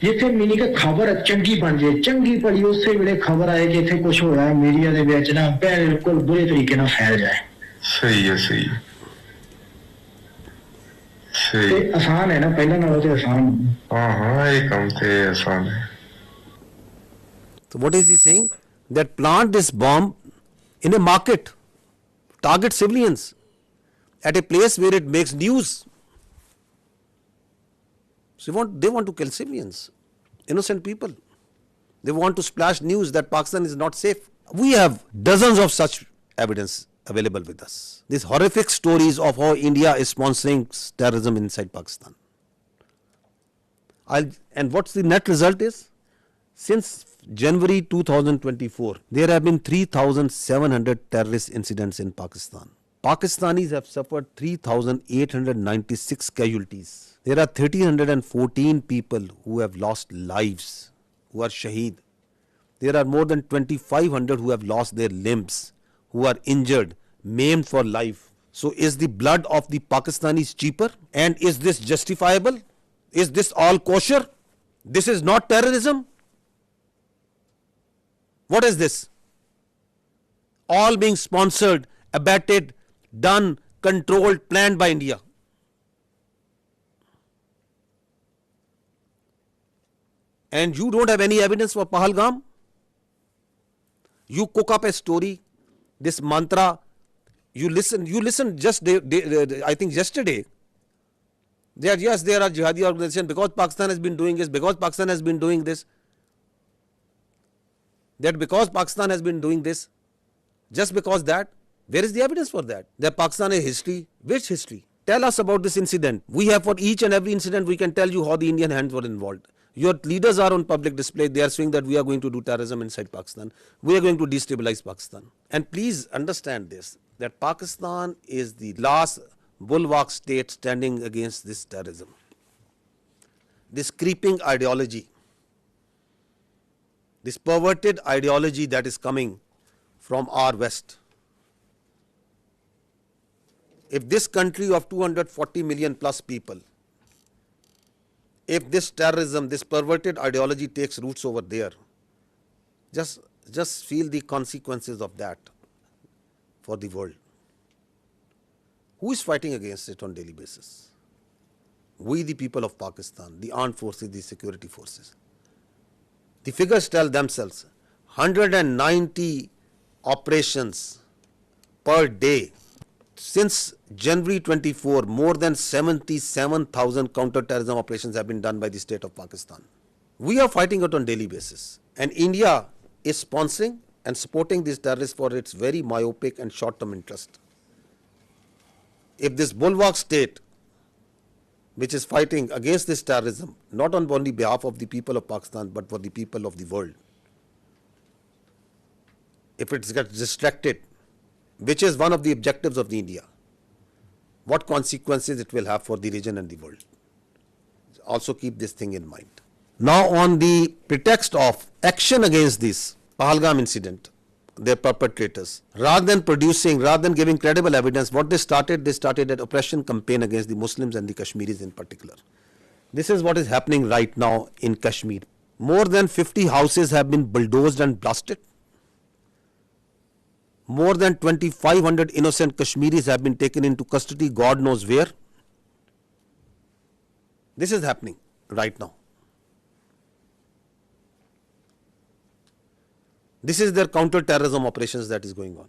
ਜਿੱਥੇ ਮਿਨੀ ਕਿ ਖਬਰ ਚੰਗੀ ਬਣ ਜੇ ਚੰਗੀ ਭਲੀ ਉਸੇ ਵੇਲੇ ਖਬਰ ਆਏ ਕਿ ਇੱਥੇ ਕੁਝ ਹੋਇਆ ਮੀਡੀਆ ਦੇ ਵਿੱਚ ਨਾ ਬਿਲਕੁਲ ਬੁਰੇ ਤਰੀਕੇ ਨਾਲ ਫੈਲ ਜਾਏ
ਸਹੀ ਹੈ ਸਹੀ
ਤੇ ਆਸਾਨ ਹੈ ਨਾ ਪਹਿਲਾਂ ਨਾਲੋਂ ਤੇ ਆਸਾਨ
ਹਾਂ ਇਹ ਕੰਮ ਤੇ ਆਸਾਨ ਹੈ
So what is he saying? That plant this bomb in a market, target civilians at a place where it makes news. So they want to kill civilians. innocent people. They want to splash news that Pakistan is not safe. We have dozens of such evidence available with us. These horrific stories of how India is sponsoring terrorism inside Pakistan. And what's the net result is? Since January 2024, there have been 3,700 terrorist incidents in Pakistan. Pakistanis have suffered 3,896 casualties. There are 1,314 people who have lost lives, who are shaheed. There are more than 2,500 who have lost their limbs, who are injured, maimed for life. So is the blood of the Pakistanis cheaper? And is this justifiable? Is this all kosher? This is not terrorism? What is this? All being sponsored, abetted, done, controlled, planned by India. And you don't have any evidence for Pahalgam? You cook up a story, this mantra, you listen just, I think yesterday, there are jihadi organizations because Pakistan has been doing this, because Pakistan has been doing this. That because Pakistan has been doing this, just because that, where is the evidence for that? That Pakistan has history. Which history? Tell us about this incident. We have for each and every incident, we can tell you how the Indian hands were involved. Your leaders are on public display. They are saying that we are going to do terrorism inside Pakistan. We are going to destabilize Pakistan. And please understand this, that Pakistan is the last bulwark state standing against this terrorism. This creeping ideology, this perverted ideology that is coming from our West. If this country of 240 million plus people, if this terrorism, this perverted ideology takes roots over there, just feel the consequences of that for the world. Who is fighting against it on daily basis? We, the people of Pakistan, the armed forces, the security forces. The figures tell themselves, 190 operations per day. Since January 24, more than 77,000 counter-terrorism operations have been done by the state of Pakistan. We are fighting it on daily basis. And India is sponsoring and supporting these terrorists for its very myopic and short-term interest. If this bulwark state, which is fighting against this terrorism, not on only behalf of the people of Pakistan, but for the people of the world, if it gets distracted, which is one of the objectives of the India, what consequences it will have for the region and the world. Also keep this thing in mind. Now on the pretext of action against this Pahalgam incident, their perpetrators, rather than giving credible evidence, what they started an oppression campaign against the Muslims and the Kashmiris in particular. This is what is happening right now in Kashmir. More than 50 houses have been bulldozed and blasted. More than 2,500 innocent Kashmiris have been taken into custody, God knows where. This is happening right now. This is their counter-terrorism operations that is going on.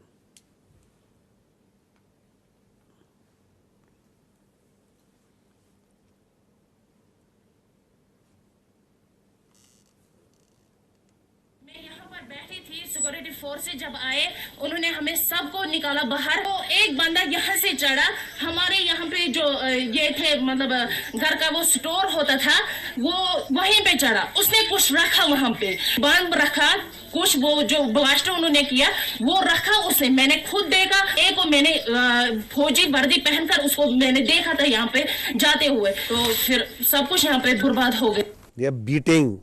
Security forces जब आए उन्होंने हमें सबको निकाला बाहर। तो एक बंदा यहाँ से चढ़ा, हमारे यहाँ पे जो ये थे मतलब घर का वो स्टोर होता था, वो वहीं पे चढ़ा, उसने कुछ रखा वहाँ पे, बम रखा, कुछ वो जो ब्लास्ट उन्होंने किया वो रखा उसने, मैंने खुद देखा। एक को मैंने फौजी वर्दी पहनकर उसको मैंने देखा था यहाँ पे जाते हुए, तो फिर सब कुछ यहाँ पे बर्बाद हो गया।
They are beating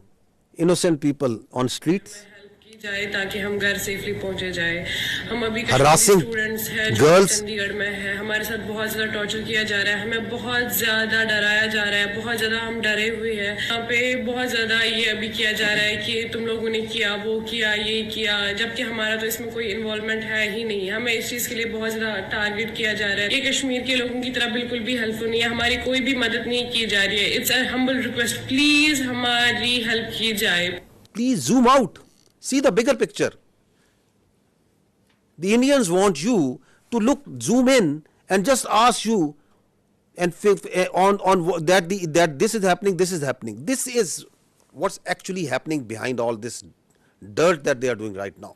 innocent people on streets.
जाए ताकि हम घर सेफली पहुंचे जाए। हम अभी
स्टूडेंट्स
हैं जो चंडीगढ़ में है, हमारे साथ बहुत ज़्यादा टॉर्चर किया जा रहा है, हमें बहुत ज़्यादा डराया जा रहा है, बहुत ज़्यादा हम डरे हुए हैं। यहाँ पे बहुत ज़्यादा ये अभी किया जा रहा है कि तुम लोगों ने किया, वो किया, ये किया, जबकि हमारा तो इसमें कोई इन्वॉल्वमेंट है ही नहीं। हमें इस चीज़ के लिए बहुत ज़्यादा टारगेट किया जा रहा है। ये कश्मीर के लोगों की तरह बिल्कुल भी हेल्पफुल नहीं है, हमारी कोई भी मदद नहीं की जा रही है। It's a humble request, please हमारी हेल्प की जाए।
Please zoom out. See the bigger picture. The Indians want you to zoom in and just ask you and on that this is happening, this is happening. This is what's actually happening behind all this dirt that they are doing right now.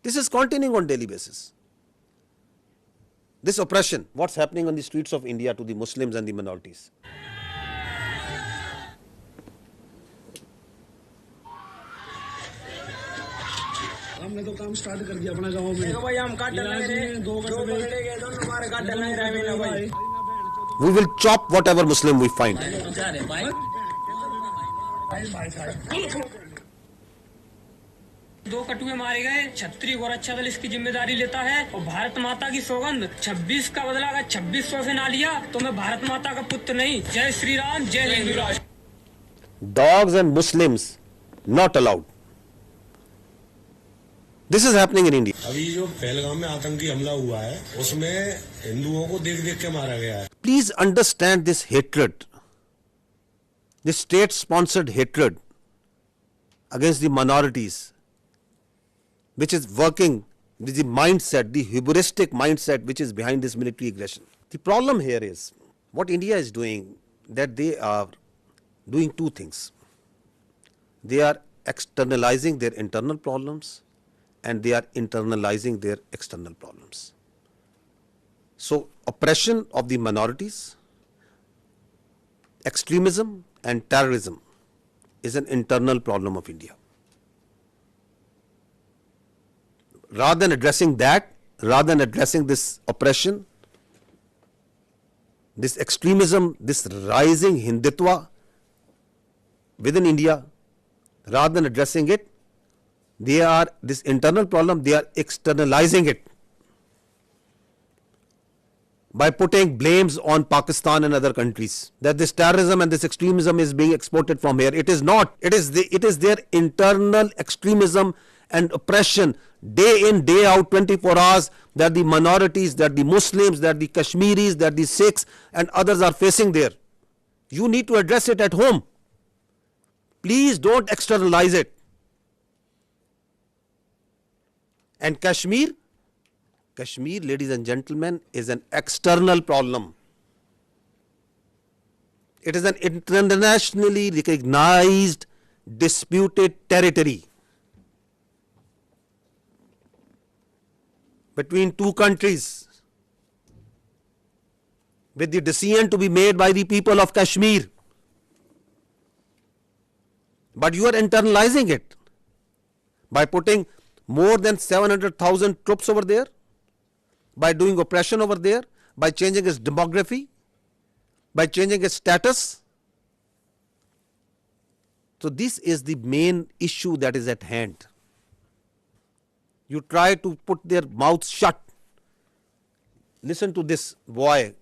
This is continuing on daily basis. This oppression, what's happening on the streets of India to the Muslims and the minorities.
हमने तो काम start कर दिया अपना गांव में। देखो भाई हम काट लगे रे, दो पकड़े गए तो हमारे काट नहीं रहे भाई।
We will chop whatever Muslim we find.
दो कटुए मारे गए, छत्री और अच्छा दल इसकी जिम्मेदारी लेता है और भारत माता की सौगंध 26 का बदला अगर 2600 से ना लिया तो मैं भारत माता का पुत्र नहीं। जय श्री राम, जय हिंदू राष्ट्र।
Dogs and Muslims not allowed. This is happening in India.
अभी जो पहलगाम में आतंकी हमला हुआ है उसमें हिंदुओं को देख देख के मारा गया है।
Please understand this hatred, this state-sponsored hatred against the minorities, which is working with the mindset, the hubristic mindset which is behind this military aggression. The problem here is what India is doing, that they are doing two things. They are externalizing their internal problems and they are internalizing their external problems. So, oppression of the minorities, extremism and terrorism is an internal problem of India. Rather than addressing that, rather than addressing this oppression, this extremism, this rising Hindutva within India, rather than addressing it, they are, this internal problem, they are externalizing it by putting blames on Pakistan and other countries, that this terrorism and this extremism is being exported from here. It is not. It is their internal extremism and oppression day in, day out, 24 hours, that the minorities, that the Muslims, that the Kashmiris, that the Sikhs and others are facing there. You need to address it at home. Please don't externalize it. And Kashmir, ladies and gentlemen, is an external problem. It is an internationally recognized disputed territory between two countries, with the decision to be made by the people of Kashmir. But you are internalizing it by putting more than 700,000 troops over there, by doing oppression over there, by changing its demography, by changing its status. So this is the main issue that is at hand. You try to put their mouths shut. Listen to this boy.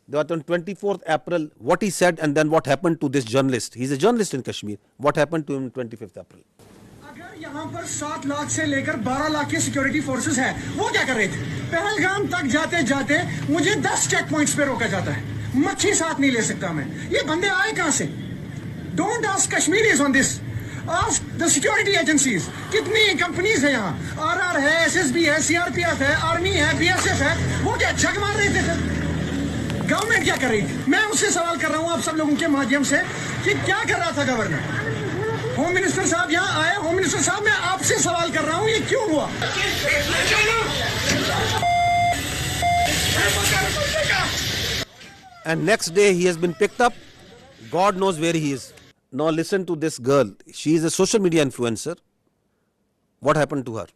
That on 24th April, what he said and then what happened to this journalist. He's a journalist in Kashmir. What happened to him on 25th April?
अगर यहाँ पर 7 लाख से लेकर 12 लाख के security forces हैं, वो क्या कर रहे थे? पहलगाम तक जाते जाते मुझे 10 चेक पॉइंट्स पे रोका जाता है। मच्छी साथ नहीं ले सकता मैं। ये बंदे आए कहाँ से? Don't ask Kashmiris on this. Ask the security agencies. कितनी कंपनीज है यहाँ? RR है, SSB है, CRPF है, आर्मी है, BSF है। वो क्या जग मार रहे थे फिर? गवर्नमेंट क्या कर रही थी? मैं उससे सवाल कर रहा हूँ आप सब लोगों के माध्यम से कि क्या कर रहा था गवर्नर? होम मिनिस्टर साहब यहाँ आए। होम मिनिस्टर साहब, मैं आपसे सवाल कर रहा हूँ, ये क्यों हुआ?
And next day he has been picked up. God knows where he is. Now listen to this girl. She is a social media influencer. What happened to her?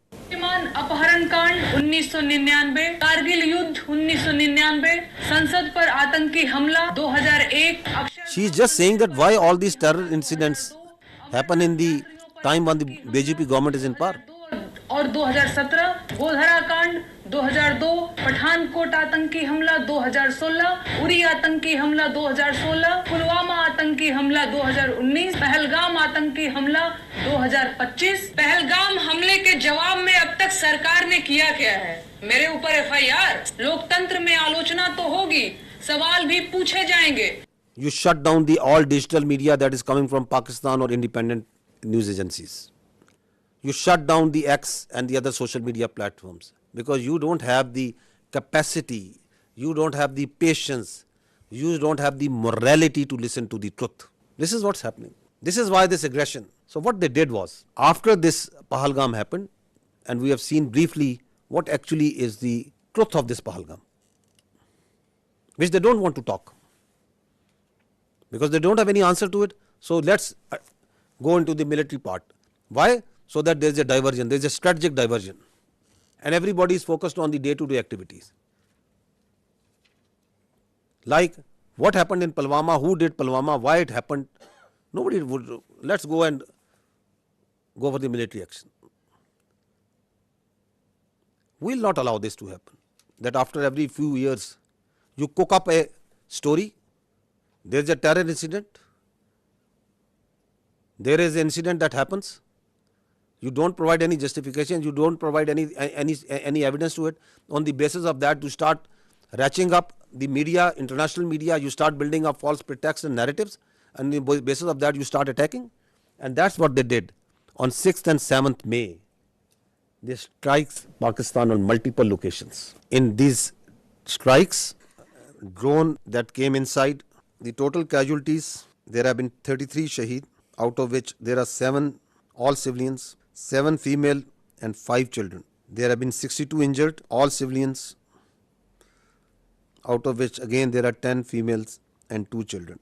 अपहरण कांड 1999, कारगिल युद्ध 1999, संसद पर आतंकी हमला 2001.
She is just saying that why all these terror incidents happen in the time when the BJP government is in power.
और 2017 गोधरा कांड 2002, पठानकोट आतंकी हमला 2016, उरी आतंकी हमला 2016, पुलवामा आतंकी हमला 2019, पहलगाम आतंकी हमला 2025। पहलगाम हमले के जवाब में अब तक सरकार ने किया क्या है? मेरे ऊपर FIR। लोकतंत्र में आलोचना तो होगी, सवाल भी पूछे जाएंगे।
You shut down the all digital media that is coming from Pakistan or independent news agencies. You shut down the X and the other social media platforms because you don't have the capacity, you don't have the patience, you don't have the morality to listen to the truth. This is what's happening. This is why this aggression. So what they did was, after this Pahalgam happened, and we have seen briefly what actually is the truth of this Pahalgam, which they don't want to talk, because they don't have any answer to it. So let's go into the military part. Why? So that there is a diversion, there is a strategic diversion, and everybody is focused on the day-to-day activities. Like what happened in Pulwama, who did Pulwama, why it happened. Nobody would. Let's go and go for the military action. We will not allow this to happen. That after every few years, you cook up a story. There is a terror incident. There is an incident that happens. You don't provide any justification. You don't provide any evidence to it. On the basis of that, you start ratcheting up the media, international media. You start building up false pretexts and narratives. And on the basis of that, you start attacking. And that's what they did. On 6th and 7th May, they strikes Pakistan on multiple locations. In these strikes, drone that came inside, the total casualties, there have been 33 shaheed, out of which there are 7 all civilians, 7 female and 5 children. There have been 62 injured, all civilians, out of which again there are 10 females and 2 children.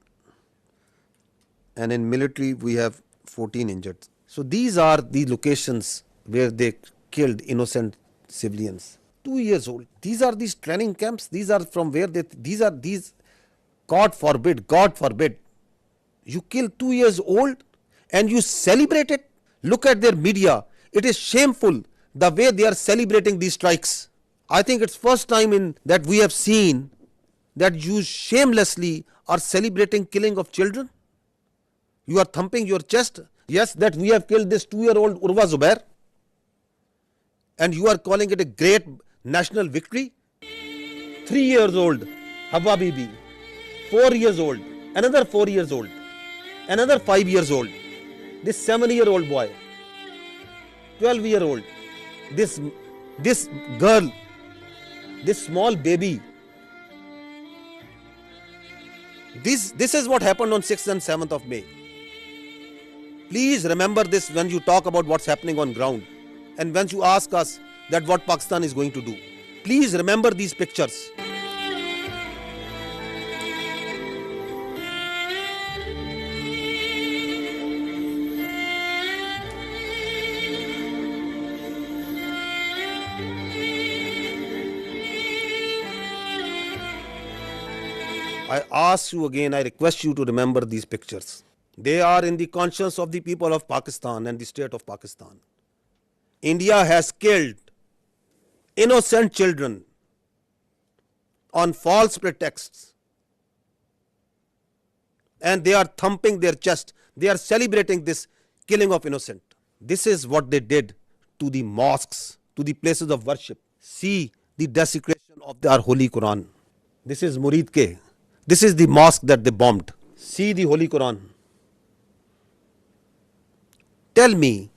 And in military we have 14 injured. So these are the locations where they killed innocent civilians. 2 years old. These are these training camps. These are from where these, God forbid, you kill 2 years old and you celebrate it. Look at their media. It is shameful the way they are celebrating these strikes. I think it's first time that we have seen that you shamelessly are celebrating killing of children. You are thumping your chest. Yes, that we have killed this 2-year-old Urwa Zubair. And you are calling it a great national victory. 3 years old Hawa Bibi. 4 years old. Another 4 years old. Another 5 years old. This 7-year-old boy. 12-year-old. This girl. This small baby. This is what happened on 6th and 7th of May. Please remember this when you talk about what's happening on ground. And when you ask us that what Pakistan is going to do. Please remember these pictures. I ask you again, I request you to remember these pictures. They are in the conscience of the people of Pakistan and the state of Pakistan. India has killed innocent children on false pretexts. And they are thumping their chest. They are celebrating this killing of innocent. This is what they did to the mosques, to the places of worship. See the desecration of our Holy Quran. This is Murid Ke. This is the mosque that they bombed. See the Holy Quran. Tell me,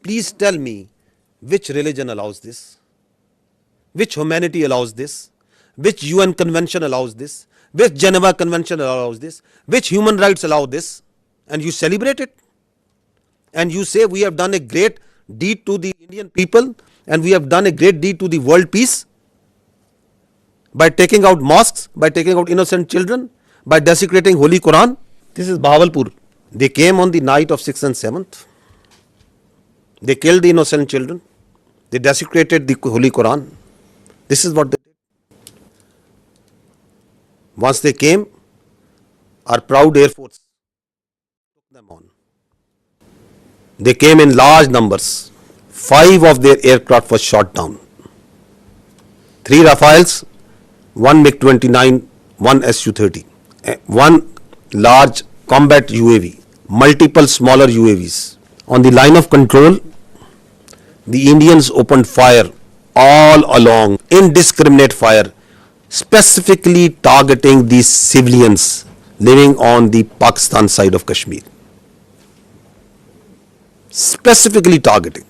please tell me, which religion allows this? Which humanity allows this? Which UN convention allows this? Which Geneva convention allows this? Which human rights allow this? And you celebrate it? And you say we have done a great deed to the Indian people and we have done a great deed to the world peace? By taking out mosques, by taking out innocent children, by desecrating Holy Quran. This is Bahawalpur. They came on the night of 6th and 7th. They killed the innocent children. They desecrated the Holy Quran. This is what they did. Once they came, our proud Air Force took them on. They came in large numbers. 5 of their aircraft was shot down. 3 Rafales, 1 MiG-29, 1 Su-30, 1 large combat UAV, multiple smaller UAVs. On the line of control, the Indians opened fire all along, indiscriminate fire, specifically targeting these civilians living on the Pakistan side of Kashmir. Specifically targeting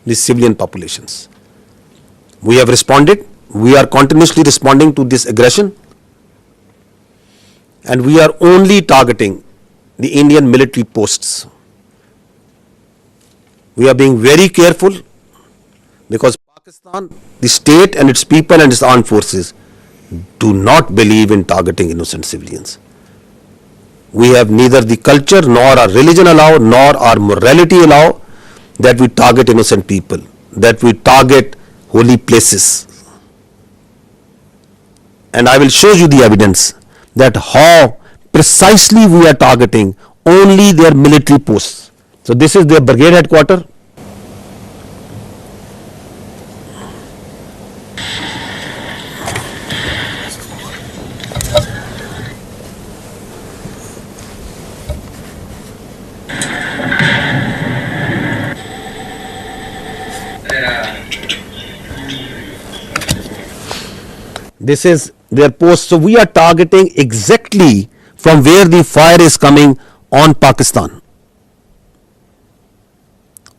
the civilian populations. We have responded. We are continuously responding to this aggression, and we are only targeting the Indian military posts. We are being very careful because Pakistan, the state and its people and its armed forces do not believe in targeting innocent civilians. We have neither the culture nor our religion allow nor our morality allow that we target innocent people, that we target holy places. And I will show you the evidence that how precisely we are targeting only their military posts. So this is their brigade headquarters. This is their post. So we are targeting exactly from where the fire is coming on Pakistan.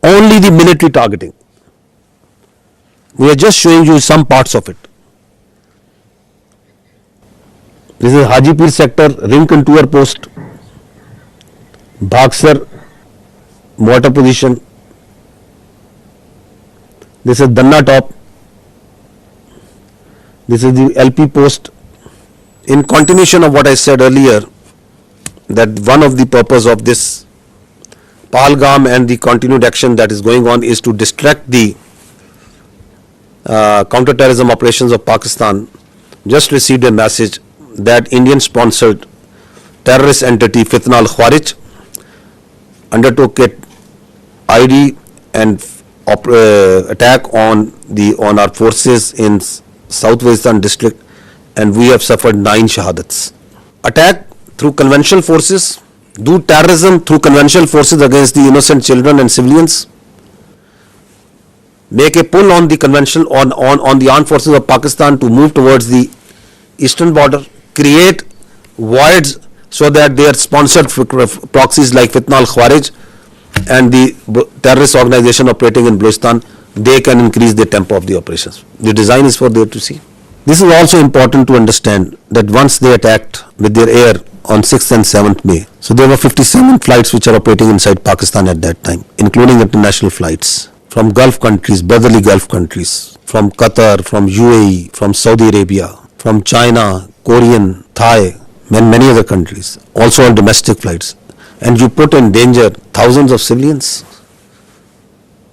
Only the military targeting. We are just showing you some parts of it. This is Hajipur sector, ring contour post, Bhagsar mortar position. This is Danna top. This is the LP post. In continuation of what I said earlier, that one of the purpose of this Pahalgam and the continued action that is going on is to distract the counter-terrorism operations of Pakistan. Just received a message that Indian-sponsored terrorist entity Fitna al-Khawarij undertook an ID and attack on our forces in South Western district, and we have suffered 9 shahadats. Attack through conventional forces, do terrorism through conventional forces against the innocent children and civilians, make a pull on the conventional on the armed forces of Pakistan to move towards the eastern border, create voids so that their sponsored proxies like Fitna al-Khawarij and the terrorist organization operating in Balochistan, they can increase the tempo of the operations. The design is for there to see. This is also important to understand that once they attacked with their air on 6th and 7th May, so there were 57 flights which are operating inside Pakistan at that time, including international flights from Gulf countries, brotherly Gulf countries, from Qatar, from UAE, from Saudi Arabia, from China, Korean, Thai, and many other countries, also on domestic flights. And you put in danger thousands of civilians'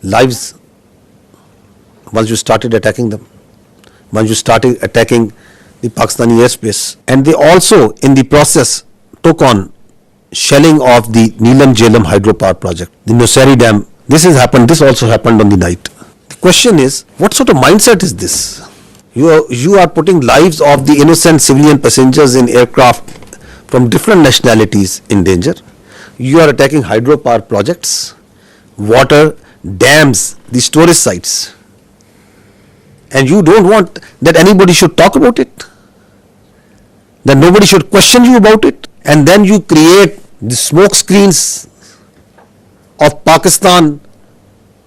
lives once you started attacking them, once you started attacking the Pakistani airspace. And they also, in the process, took on shelling of the Neelam Jhelum hydropower project, the Nusari Dam. This also happened on the night. The question is, what sort of mindset is this? You are putting lives of the innocent civilian passengers in aircraft from different nationalities in danger. You are attacking hydropower projects, water, dams, the storage sites. And you don't want that anybody should talk about it, that nobody should question you about it. And then you create the smoke screens of Pakistan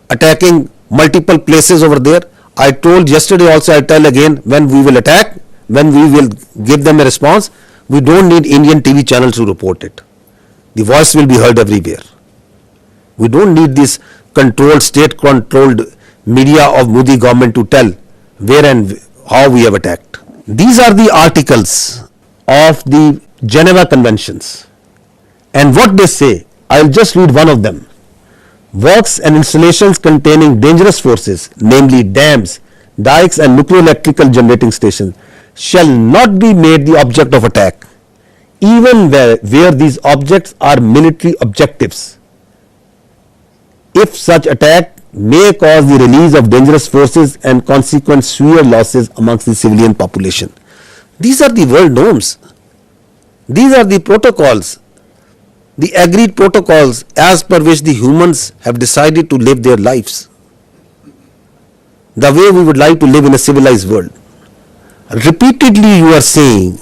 attacking multiple places over there. I told yesterday also, I tell again, when we will attack, when we will give them a response, we don't need Indian TV channels to report it. The voice will be heard everywhere. We don't need this state-controlled media of Modi government to tell where and how we have attacked. These are the articles of the Geneva Conventions. And what they say, I'll just read one of them. Works and installations containing dangerous forces, namely dams, dikes and nuclear electrical generating stations, shall not be made the object of attack, even where these objects are military objectives, if such attack may cause the release of dangerous forces and consequent severe losses amongst the civilian population. These are the world norms. These are the protocols, the agreed protocols as per which the humans have decided to live their lives, the way we would like to live in a civilized world. Repeatedly you are saying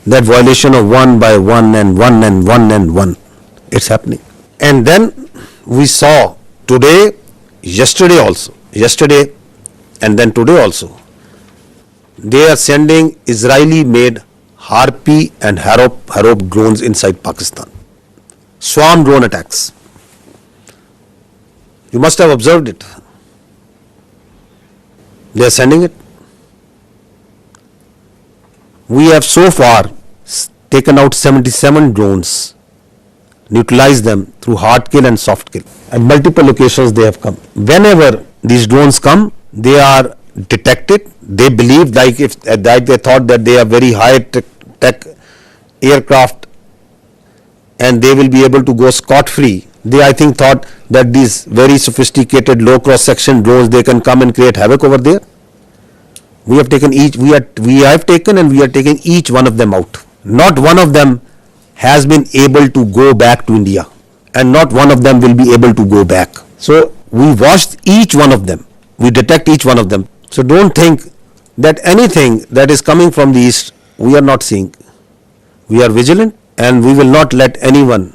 that violation of 1 by 1 and 1 and 1 and 1. It's happening. And then we saw yesterday and then today also, they are sending Israeli-made Harpy and Harop drones inside Pakistan. swarm drone attacks. You must have observed it. They are sending it. We have so far taken out 77 drones, neutralized them through hard kill and soft kill. At multiple locations they have come. Whenever these drones come, they are detected. They believe, like if that they thought that they are very high tech aircraft and they will be able to go scot-free. They, I think, thought that these very sophisticated low cross-section drones, they can come and create havoc over there. We have taken each, we have taken and we are taking each one of them out. Not one of them has been able to go back to India, and not one of them will be able to go back. So we watched each one of them. We detect each one of them. So don't think that anything that is coming from the east, we are not seeing. We are vigilant and we will not let anyone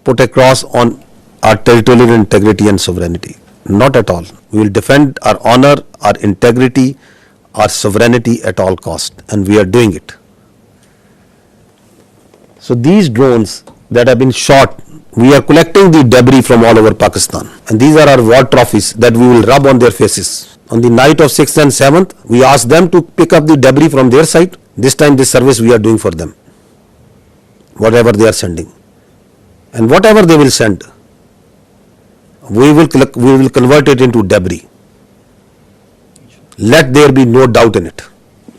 put a cross on our territorial integrity and sovereignty. Not at all. We will defend our honor, our integrity, our sovereignty at all cost, and we are doing it. So these drones that have been shot, we are collecting the debris from all over Pakistan, and these are our war trophies that we will rub on their faces. On the night of 6th and 7th, we asked them to pick up the debris from their side. This time this service we are doing for them, whatever they are sending. And whatever they will send, we will convert it into debris. Let there be no doubt in it.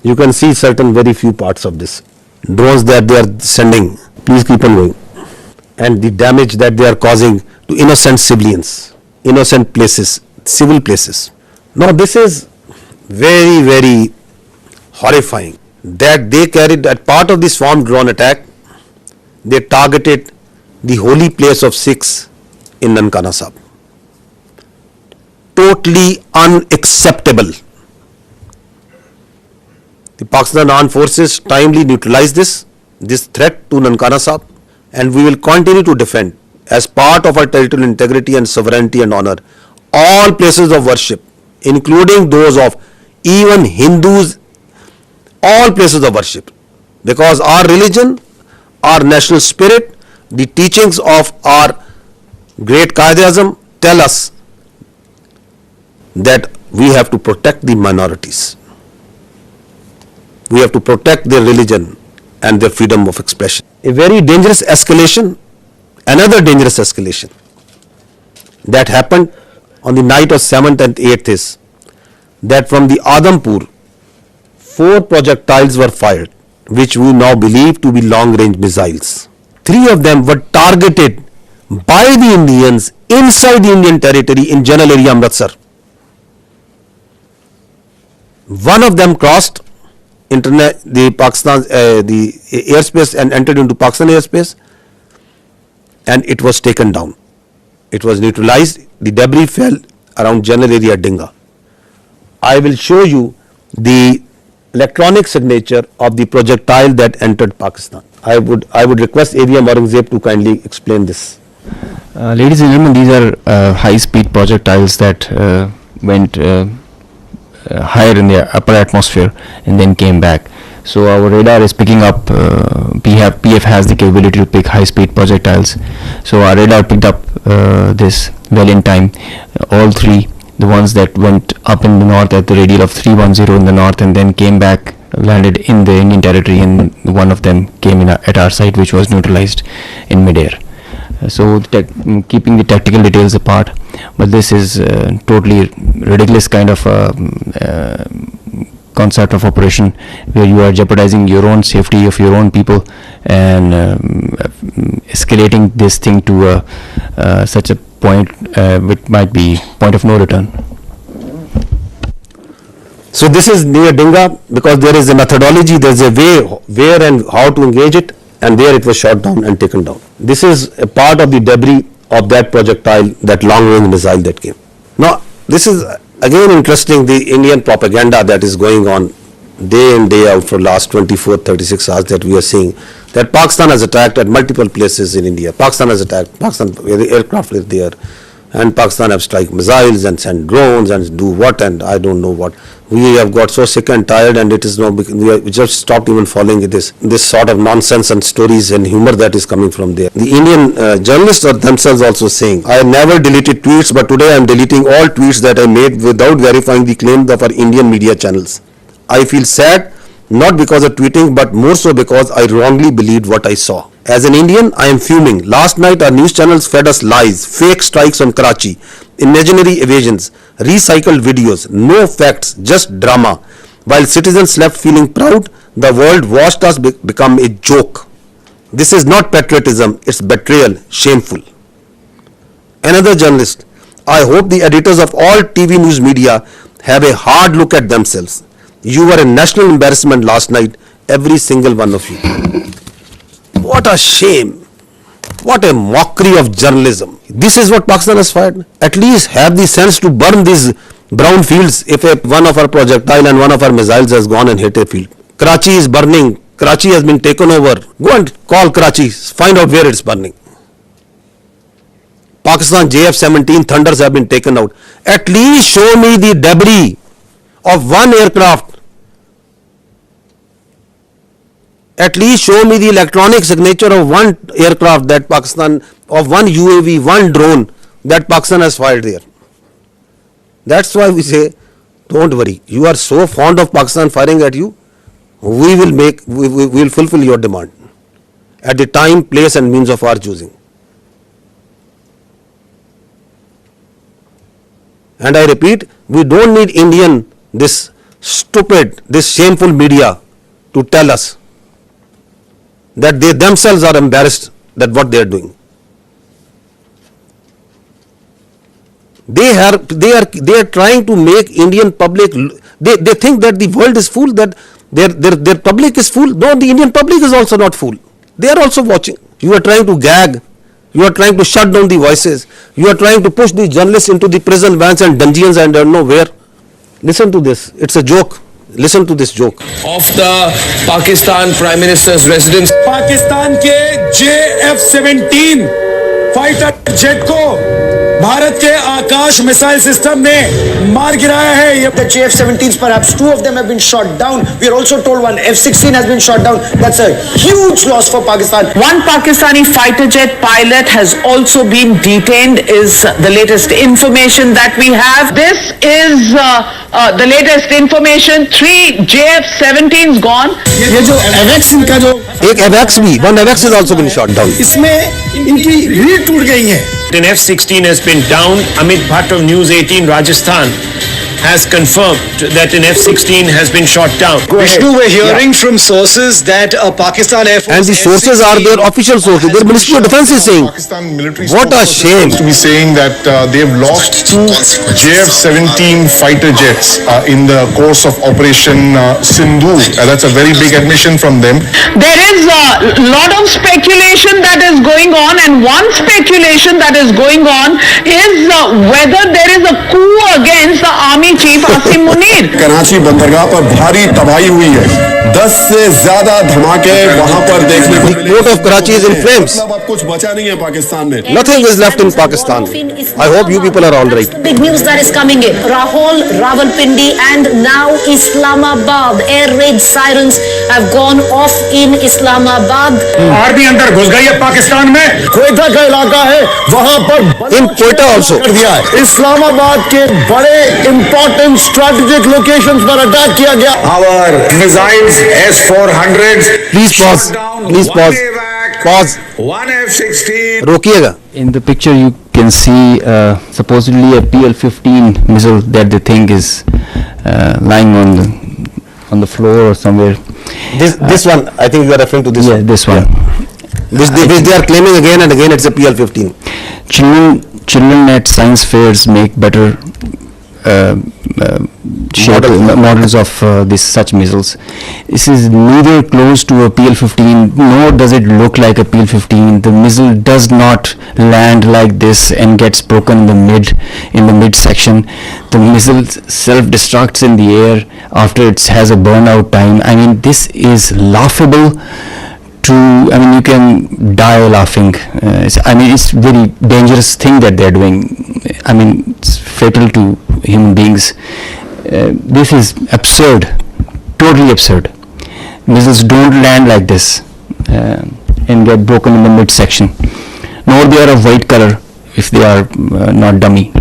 You can see certain very few parts of this. Drones that they are sending, please keep on going. And the damage that they are causing to innocent civilians, innocent places, civil places. Now this is very, very horrifying that they carried, that part of the swarm drone attack, they targeted the holy place of Sikhs in Nankana Sahib. Totally unacceptable. The Pakistan Armed Forces timely neutralized this threat to Nankana Sahib, and we will continue to defend as part of our territorial integrity and sovereignty and honor all places of worship, including those of even Hindus, all places of worship, because our religion, our national spirit, the teachings of our great Qaid-e-Azam tell us that we have to protect the minorities. We have to protect their religion and their freedom of expression. A very dangerous escalation, another dangerous escalation that happened on the night of 7th and 8th is that from the Udhampur, 4 projectiles were fired, which we now believe to be long-range missiles. 3 of them were targeted by the Indians inside the Indian territory in general area Amritsar. One of them crossed the airspace and entered into Pakistan airspace, and it was taken down. It was neutralized. The debris fell around general area Dinga. I will show you the electronic signature of the projectile that entered Pakistan. I would request AVM Aurangzeb to kindly explain this.
Ladies and gentlemen, these are high-speed projectiles that went higher in the upper atmosphere and then came back. So our radar is picking up, PF has the capability to pick high-speed projectiles. So our radar picked up this well in time. All 3, the ones that went up in the north at the radial of 310 in the north and then came back, landed in the Indian territory, and one of them came in at our site, which was neutralized in midair. So keeping the tactical details apart, but this is totally ridiculous kind of concept of operation where you are jeopardizing your own safety of your own people and escalating this thing to such a point which might be point of no return.
So this is near Dinga because there is a methodology, there is a way where and how to engage it, and there it was shot down and taken down. This is a part of the debris of that projectile, that long-range missile that came. Now, this is again interesting, the Indian propaganda that is going on day in, day out for last 24, 36 hours that we are seeing, that Pakistan has attacked at multiple places in India. Pakistan has attacked, the aircraft is there, and Pakistan have strike missiles and send drones and do what and I don't know what. We have got so sick and tired, and it is now we just stopped even following this sort of nonsense and stories and humor that is coming from there. The Indian journalists are themselves also saying, I never deleted tweets, but today I am deleting all tweets that I made without verifying the claims of our Indian media channels. I feel sad, not because of tweeting, but more so because I wrongly believed what I saw. As an Indian, I am fuming. Last night our news channels fed us lies, fake strikes on Karachi, imaginary evasions, recycled videos, no facts, just drama. While citizens slept feeling proud, the world watched us become a joke. This is not patriotism, it's betrayal, shameful. Another journalist, I hope the editors of all TV news media have a hard look at themselves. You were a national embarrassment last night, every single one of you. What a shame. What a mockery of journalism. This is what Pakistan has fired. At least have the sense to burn these brown fields if one of our projectile and one of our missiles has gone and hit a field. Karachi is burning. Karachi has been taken over. Go and call Karachi. Find out where it's burning. Pakistan JF-17 Thunders have been taken out. At least show me the debris of one aircraft. At least show me the electronic signature of one aircraft that Pakistan, of one UAV, one drone that Pakistan has fired there. That's why we say, don't worry. You are so fond of Pakistan firing at you, we will fulfill your demand at the time, place and means of our choosing. And I repeat, we don't need this stupid, this shameful media to tell us that they themselves are embarrassed that what they are doing. They are trying to make Indian public, they think that the world is full, that their public is full. No, the Indian public is also not full. They are also watching. You are trying to gag. You are trying to shut down the voices. You are trying to push the journalists into the prison vans and dungeons and don't know where. Listen to this. It's a joke. Listen to this joke.
Of the Pakistan Prime Minister's residence.
Pakistan के JF-17 fighter jet को भारत के आकाश missile system ने मार गिराया है.
The JF-17s, perhaps two of them have been shot down. We are also told one F-16 has been shot down. That's a huge loss for Pakistan.
One Pakistani fighter jet pilot has also been detained, is the latest information that we have. This is the latest information. 3 JF-17s gone.
ये जो AVAX इनका जो
एक AVAX भी, one AVAX has also been shot down.
इसमें इनकी रीढ़ टूट गई है.
An F-16 has been down. Amit Bhatt of News 18 Rajasthan has confirmed that an F-16 has been shot down.
Vishnu, we're hearing from sources that Pakistan Air Force...
And the sources are their official sources. Their Ministry of Defense is saying, what a shame.
To be saying that they've lost 2 JF-17 fighter jets in the course of Operation Sindhu. That's a very big admission from them.
There is a lot of speculation that is going on, and one speculation that is going on is whether there is a coup against the army chief Asim Munir.
Karachi बंदरगाह पर भारी तबाही हुई है. 10 से ज्यादा धमाके वहां पर देखने को मिले.
The port of Karachi is in flames.
अब कुछ बचा नहीं है पाकिस्तान में.
Nothing is left in Pakistan. I hope you people are all right.
Big news that is coming in. Rahul, Rawalpindi and now Islamabad. Air raid sirens have gone off in Islamabad.
Army अंदर घुस गई है पाकिस्तान में.
क्वेटा का इलाका है, वहां पर
in Quetta also
कर दिया है. इस्लामाबाद के बड़े important strategic locations पर अटैक किया गया. Our missiles S-400s.
Please pause. Please pause. Pause.
One F-16.
रोकिएगा.
In the picture you can see supposedly a PL-15 missile that they think is lying on the floor or somewhere.
This one, I think you are referring to this one.
Yeah, this one.
Which they are claiming again and again it's a PL-15.
Children at science fairs make better models of such missiles. This is neither close to a PL-15 nor does it look like a PL-15. The missile does not land like this and gets broken in the mid section. The missile self-destructs in the air after it has a burnout time. I mean, this is laughable I mean, you can die laughing. It's very dangerous thing that they're doing. I mean, it's fatal to human beings. This is absurd, totally absurd. Missiles don't land like this and get broken in the midsection. Nor they are of white color if they are not dummy.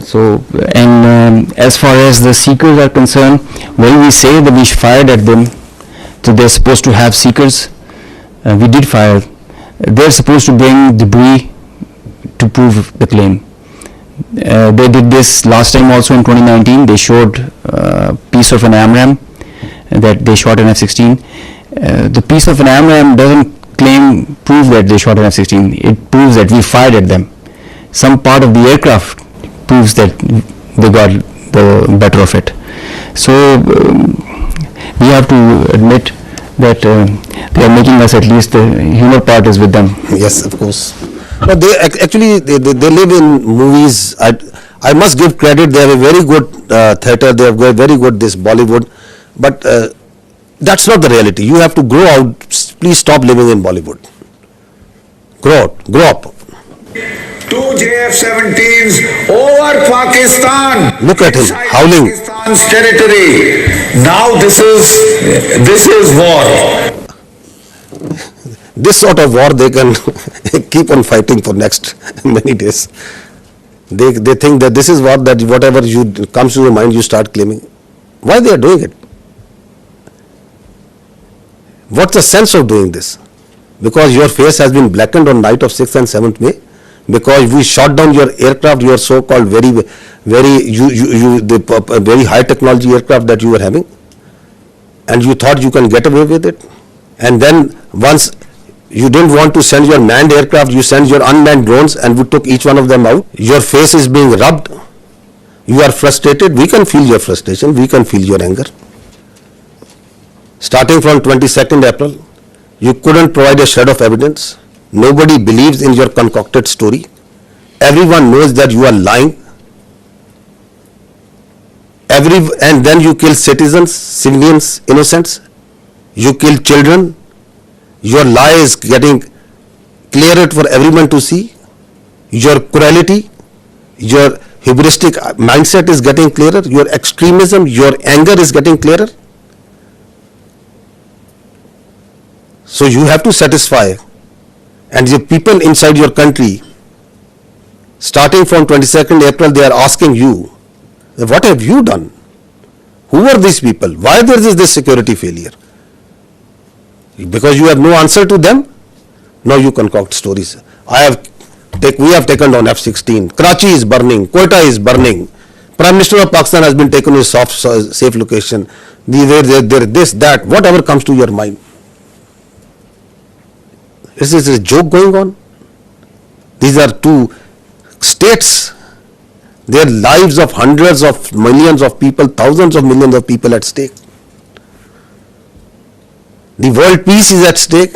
So, and as far as the seekers are concerned, when we say that we fired at them, so they're supposed to have seekers. We did fire. They're supposed to bring debris to prove the claim. They did this last time also in 2019. They showed a piece of an AMRAAM that they shot an F-16. The piece of an AMRAAM doesn't prove that they shot an F-16. It proves that we fired at them. Some part of the aircraft proves that they got the better of it. So we have to admit that they are making us, at least the humor part is with them.
Yes, of course. But they actually they live in movies. I must give credit. They have a very good theatre. They have very good this Bollywood, but that's not the reality. You have to grow out. Please stop living in Bollywood. Grow up.
2 JF-17s over Pakistan.
Look at him howling.
Pakistan's territory. Now this is war.
This sort of war they can keep on fighting for next many days. They think that this is war, that whatever comes to your mind you start claiming. Why they are doing it? What's the sense of doing this? Because your face has been blackened on night of 6th and 7th May. Because we shot down your aircraft, your so-called very high technology aircraft that you were having, and you thought you can get away with it. And then once you didn't want to send your manned aircraft, you sent your unmanned drones, and we took each one of them out. Your face is being rubbed. You are frustrated. We can feel your frustration. We can feel your anger. Starting from 22nd April, you couldn't provide a shred of evidence. Nobody believes in your concocted story. Everyone knows that you are lying. And then you kill citizens, civilians, innocents. You kill children. Your lie is getting clearer for everyone to see. Your cruelty, your hubristic mindset is getting clearer. Your extremism, your anger is getting clearer. So you have to satisfy. And the people inside your country, starting from 22nd April, they are asking you, what have you done? Who are these people? Why there is this security failure? Because you have no answer to them? Now you concoct stories. We have taken down F-16. Karachi is burning. Quetta is burning. Prime Minister of Pakistan has been taken to a safe location. This, that, whatever comes to your mind. Is this a joke going on? These are two states. Their lives of hundreds of millions of people, thousands of millions of people at stake. The world peace is at stake.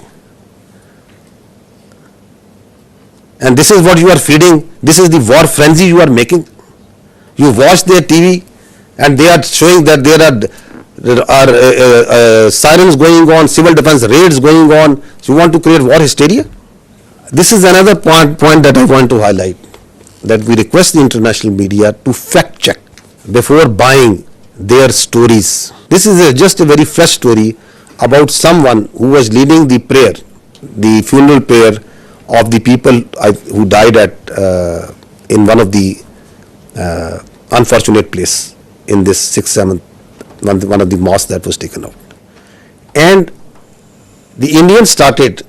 And this is what you are feeding. This is the war frenzy you are making. You watch their TV and they are showing that there are sirens going on, civil defense raids going on. So you want to create war hysteria? This is another point that I want to highlight, that we request the international media to fact check before buying their stories. This is just a very fresh story about someone who was leading the prayer, the funeral prayer of the people who died in one of the unfortunate place in this 6th, 7th, one of the mosques that was taken out. And the Indians started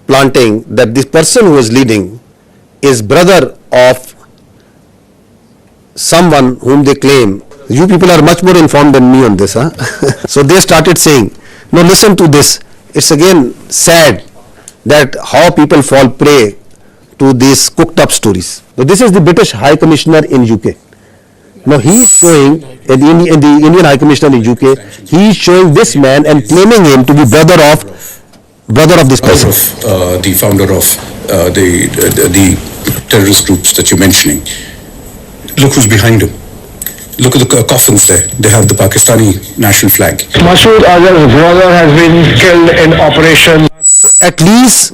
planting that this person who was leading is brother of someone whom they claim. You people are much more informed than me on this, huh? So they started saying, no, listen to this. It's again sad that how people fall prey to these cooked up stories. So this is the British High Commissioner in UK. Now he is showing, the Indian High Commissioner in UK, he is showing this man and claiming him to be brother of this person.
The founder of the terrorist groups that you're mentioning. Look who's behind him. Look at the coffins there. They have the Pakistani national flag.
Masood Azhar's brother has been killed in operation.
At least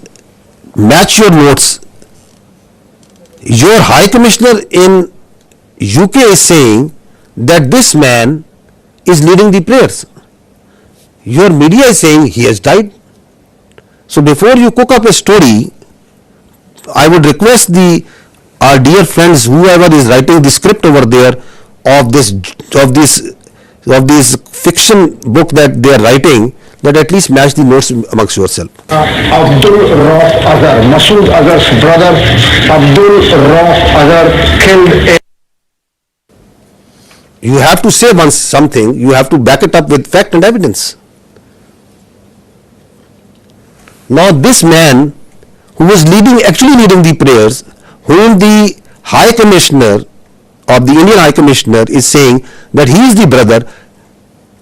match your notes. Your High Commissioner in UK is saying that this man is leading the prayers. Your media is saying he has died. So before you cook up a story, I would request our dear friends, whoever is writing the script over there of this fiction book that they are writing, that at least match the notes amongst yourself.
Abdul Rauf Azhar, Masood Azhar's brother, Abdul Rauf Azhar killed.
You have to say once something, you have to back it up with fact and evidence. Now this man who was actually leading the prayers, whom the High Commissioner of the Indian High Commissioner is saying that he is the brother,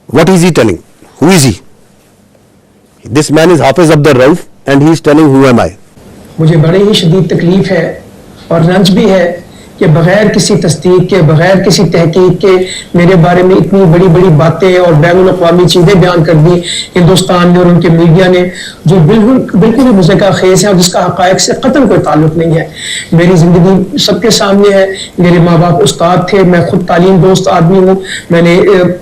what is he telling? Who is he? This man is Hafiz Abdul Rauf and he is telling who am I?
मुझे बड़ी ही शदीद तकलीफ है और रंज भी है कि बगैर किसी तस्दीक के, बगैर किसी तहकीक के मेरे बारे में इतनी बड़ी बड़ी बातें और बैनुल-अक़वामी चीज़ें बयान कर दी हिंदुस्तान ने और उनके मीडिया ने, जो बिल्कुल ही मुझे का खेस है और जिसका हक़ाइक़ से कतई कोई ताल्लुक़ नहीं है। मेरी ज़िंदगी सबके सामने है, मेरे माँ बाप उस्ताद थे, मैं खुद तालीम दोस्त आदमी हूँ, मैंने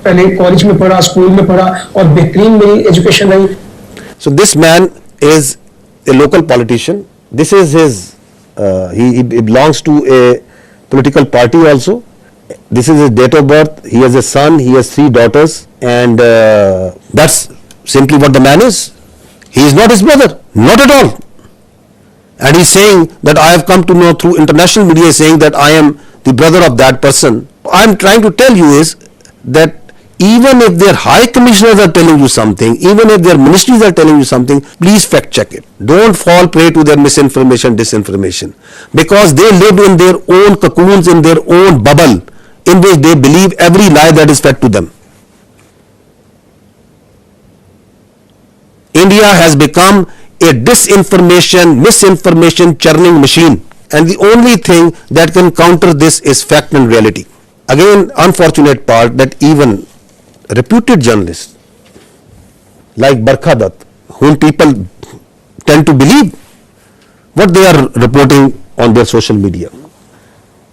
पहले कॉलेज में पढ़ा, स्कूल में पढ़ा और बेहतरीन मेरी एजुकेशन रही।
So this man is a local politician. This is his, he belongs to a political party also. This is his date of birth. He has a son, he has 3 daughters, and that's simply what the man is. He is not his brother, not at all. And he's saying that I have come to know through international media, saying that I am the brother of that person. I'm trying to tell you is that even if their high commissioners are telling you something, even if their ministries are telling you something, please fact check it. Don't fall prey to their misinformation, disinformation, because they live in their own cocoons, in their own bubble, in which they believe every lie that is fed to them. India has become a disinformation, misinformation churning machine, and the only thing that can counter this is fact and reality. Again, unfortunate part that even reputed journalists like Barkha Dutt, whom people tend to believe what they are reporting on their social media.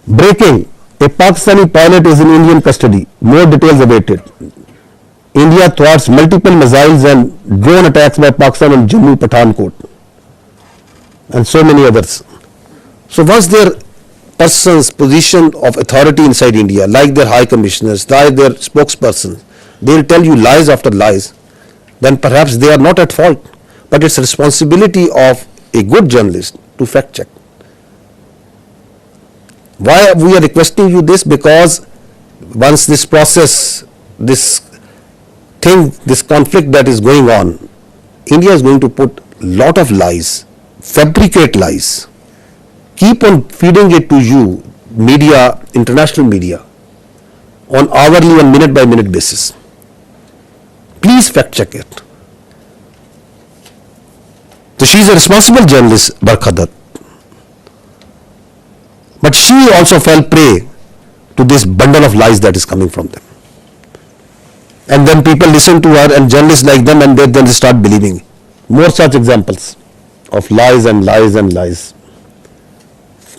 Breaking: a Pakistani pilot is in Indian custody. More details awaited. India thwarts multiple missiles and drone attacks by Pakistan on Jammu, Pathankot, and so many others. So once their persons position of authority inside India, like their high commissioners, like their spokespersons, they will tell you lies after lies, then perhaps they are not at fault, but it's responsibility of a good journalist to fact check. Why we are requesting you this? Because once this process, this thing, this conflict that is going on, India is going to put lot of lies, fabricate lies, keep on feeding it to you, media, international media, on hourly and minute by minute basis. Please fact check it. So she is a responsible journalist, Barkha Dutt, but she also fell prey to this bundle of lies that is coming from them. And then people listen to her, and journalists like them, and then they start believing. More such examples of lies and lies and lies.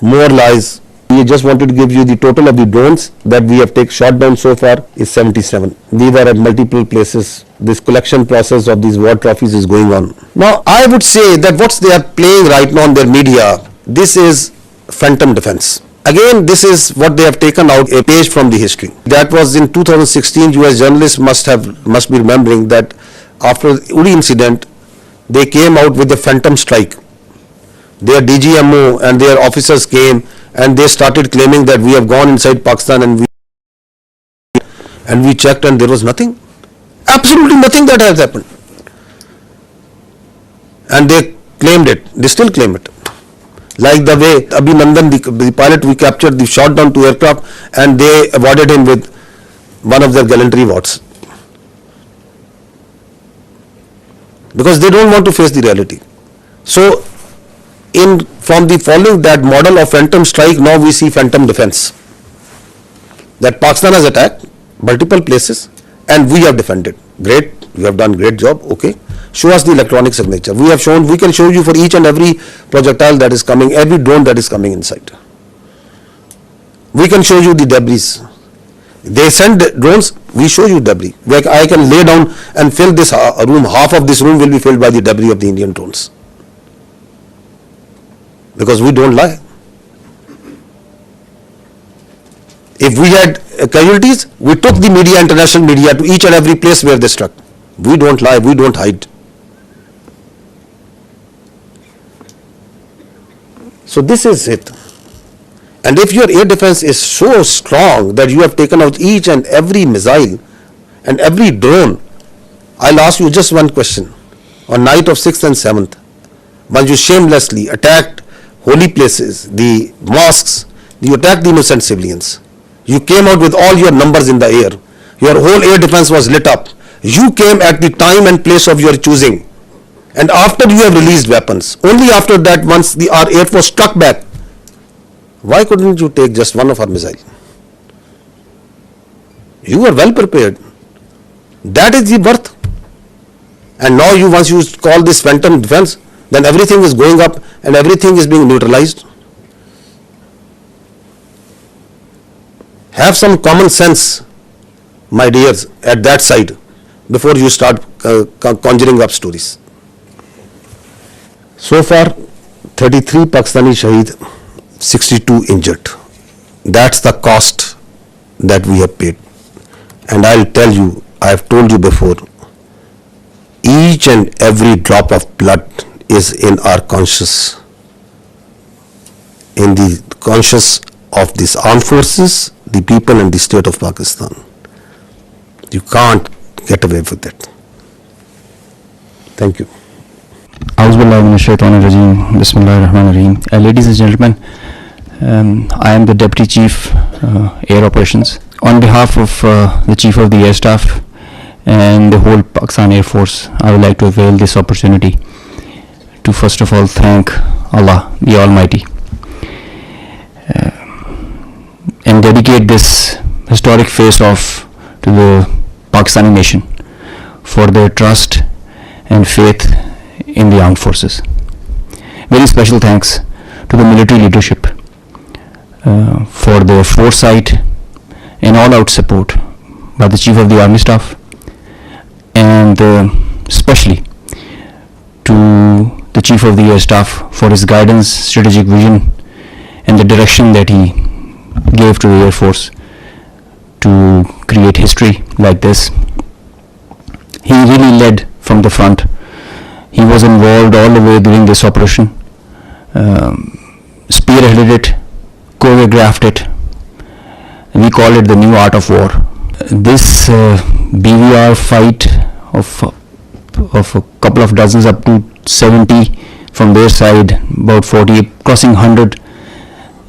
More lies. We just wanted to give you the total of the drones that we have shot down so far is 77. These are at multiple places. This collection process of these war trophies is going on. Now, I would say that what they are playing right now on their media, this is phantom defense. Again, this is what they have taken out a page from the history. That was in 2016. US journalists must be remembering that after the Uri incident, they came out with the phantom strike. Their DGMO and their officers came and they started claiming that we have gone inside Pakistan and we checked and there was nothing. Absolutely nothing that has happened. And they claimed it. They still claim it. Like the way Abhinandan, the pilot we captured, the shot down 2 aircraft, and they awarded him with one of their gallantry awards. Because they don't want to face the reality. So, from the following that model of phantom strike, now we see phantom defense. that Pakistan has attacked multiple places and we have defended. Great, we have done great job, okay. Show us the electronic signature. We have shown, we can show you for each and every projectile that is coming, every drone that is coming inside. We can show you the debris. They send drones, we show you debris. I can lay down and fill this room, half of this room will be filled by the debris of the Indian drones. Because we don't lie. If we had casualties, we took the media, international media, to each and every place where they struck. We don't lie, we don't hide. So this is it. And if your air defense is so strong that you have taken out each and every missile and every drone, I'll ask you just one question. On night of 6th and 7th, when you shamelessly attacked holy places, the mosques, you attacked the innocent civilians. You came out with all your numbers in the air. Your whole air defense was lit up. You came at the time and place of your choosing. And after you have released weapons, only after that, once our air force struck back, why couldn't you take just one of our missiles? You were well prepared. That is the worth. And now once you call this phantom defense, then everything is going up and everything is being neutralized. Have some common sense, my dears, at that side before you start conjuring up stories. So far, 33 Pakistani Shaheed, 62 injured. That's the cost that we have paid. And I'll tell you, I have told you before, each and every drop of blood is in our conscience, in the conscience of these armed forces, the people and the state of Pakistan. You can't get away with it. Thank you.
Ladies and gentlemen, I am the Deputy Chief Air Operations. On behalf of the Chief of the Air Staff and the whole Pakistan Air Force, I would like to avail this opportunity to first of all thank Allah, the Almighty, and dedicate this historic face-off to the Pakistani nation for their trust and faith in the armed forces. Very special thanks to the military leadership for their foresight and all-out support by the Chief of the Army Staff, and especially to the Chief of the Air Staff for his guidance, strategic vision, and the direction that he gave to the Air Force to create history like this. He really led from the front. He was involved all the way during this operation, spearheaded it, choreographed it. We call it the new art of war. This BVR fight of a couple of dozens up to 70 from their side, about 40, crossing 100,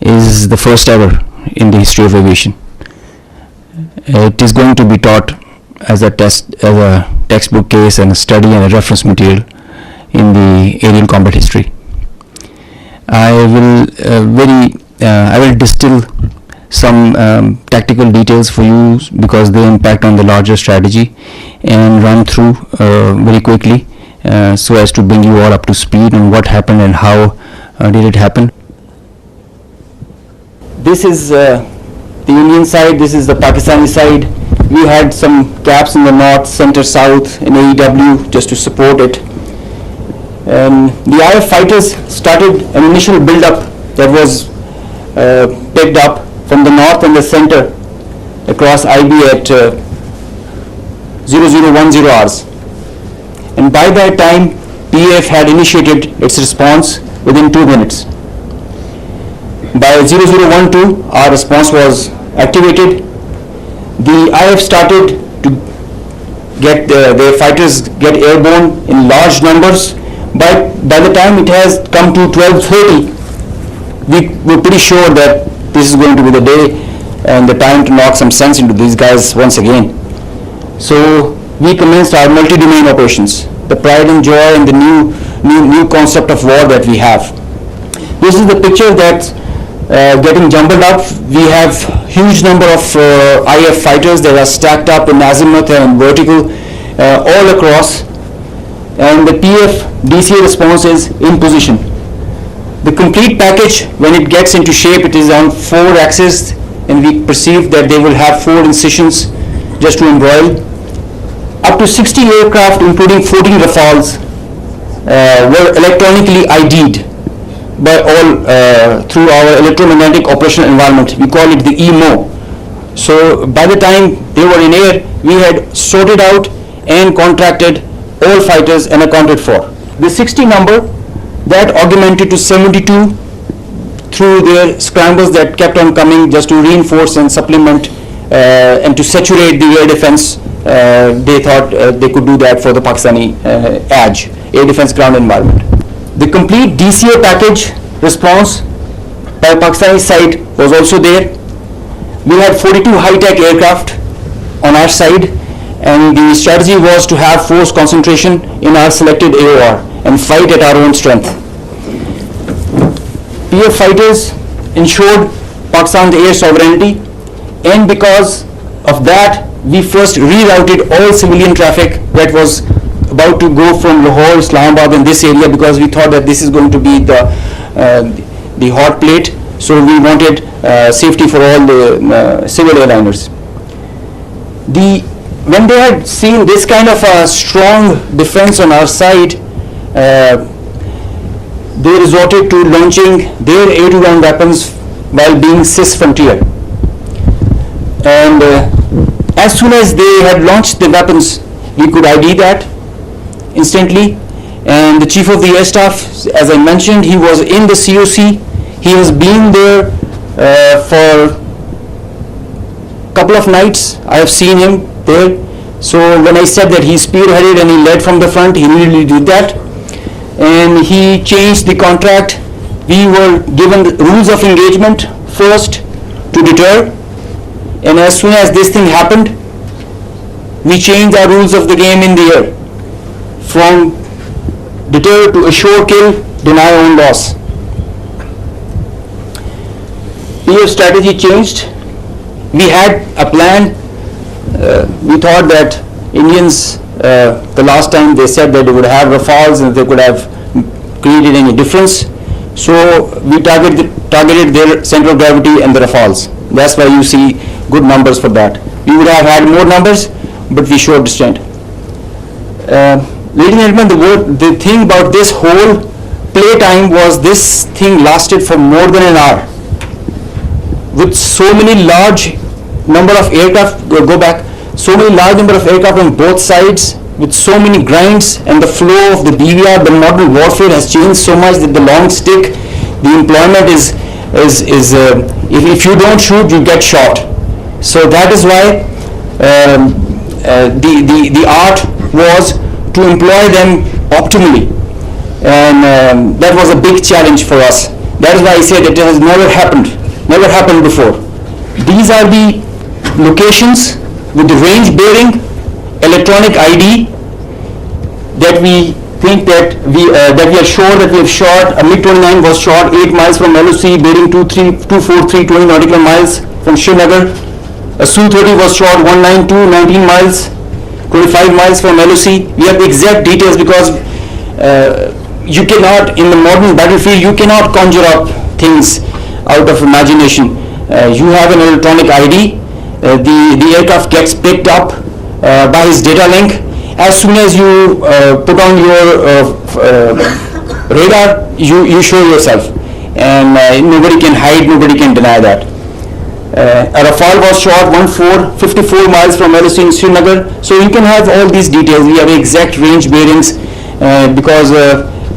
is the first ever in the history of aviation. It is going to be taught as a textbook case and a study and a reference material in the aerial combat history. I will distill some tactical details for you because they impact on the larger strategy, and run through very quickly so as to bring you all up to speed on what happened and how did it happen. This is the Indian side, this is the Pakistani side. We had some gaps in the north, center, south in AEW just to support it. The IF fighters started an initial build-up that was picked up from the north and the center across IB at 0010 hours. And by that time, PAF had initiated its response within 2 minutes. By 0012, our response was activated. The IF started to get their fighters get airborne in large numbers. But by the time it has come to 12:30, we were pretty sure that this is going to be the day and the time to knock some sense into these guys once again. So we commenced our multi-domain operations, the pride and joy and the new concept of war that we have. This is the picture that getting jumbled up. We have huge number of IF fighters that are stacked up in azimuth and vertical all across, and the PF DCA response is in position. The complete package, when it gets into shape, it is on 4 axes, and we perceive that they will have 4 incisions just to embroil. Up to 60 aircraft, including 14 Rafales, were electronically ID'd by all through our electromagnetic operational environment. We call it the EMO. So by the time they were in air, we had sorted out and contracted all fighters and accounted for. The 60 number, that augmented to 72 through their scrambles that kept on coming just to reinforce and supplement and to saturate the air defense. They thought they could do that for the Pakistani ADG, air defense ground environment. The complete DCA package response by Pakistani side was also there. We had 42 high-tech aircraft on our side, and the strategy was to have force concentration in our selected AOR and fight at our own strength. PF fighters ensured Pakistan's air sovereignty, and because of that, we first rerouted all civilian traffic that was about to go from Lahore, Islamabad in this area, because we thought that this is going to be the hot plate. So we wanted safety for all the civil airliners. When they had seen this kind of a strong defense on our side, they resorted to launching their air-to-ground weapons while being cis-frontier. And as soon as they had launched the weapons, we could ID that instantly. And the Chief of the Air Staff, as I mentioned, he was in the COC. He has been there for a couple of nights. I have seen him there. So when I said that he spearheaded and he led from the front, he immediately did that. And he changed the contract. We were given the rules of engagement first to deter. And as soon as this thing happened, we changed our rules of the game in the air. From deter to assure kill, deny own loss. PF strategy changed. We had a plan. We thought that Indians, the last time they said that they would have Rafales and they could have created any difference. So we targeted their center of gravity and the Rafales. That's why you see good numbers for that. We would have had more numbers, but we showed restraint. Ladies and gentlemen, the thing about this whole playtime was this thing lasted for more than an hour. With so many large number of aircraft, so many large number of aircraft on both sides, with so many grinds, and the flow of the DVR, the modern warfare has changed so much that the long stick, the employment is if you don't shoot, you get shot. So that is why the art was to employ them optimally, and that was a big challenge for us. That is why I said it has never happened before. These are the locations with the range bearing, electronic ID that we think that we are sure that we have shot. A MiG-29 was shot 8 miles from LOC, bearing 24320 nautical miles from Srinagar. A Su-30 was shot 192 19 miles, 25 miles from LOC. We have the exact details because you cannot, in the modern battlefield, you cannot conjure up things out of imagination. You have an electronic ID. The aircraft gets picked up by his data link. As soon as you put on your radar, you show yourself, and nobody can hide, nobody can deny that. A Rafale was shot 54 miles from LOC in Srinagar. So you can have all these details. We have exact range bearings because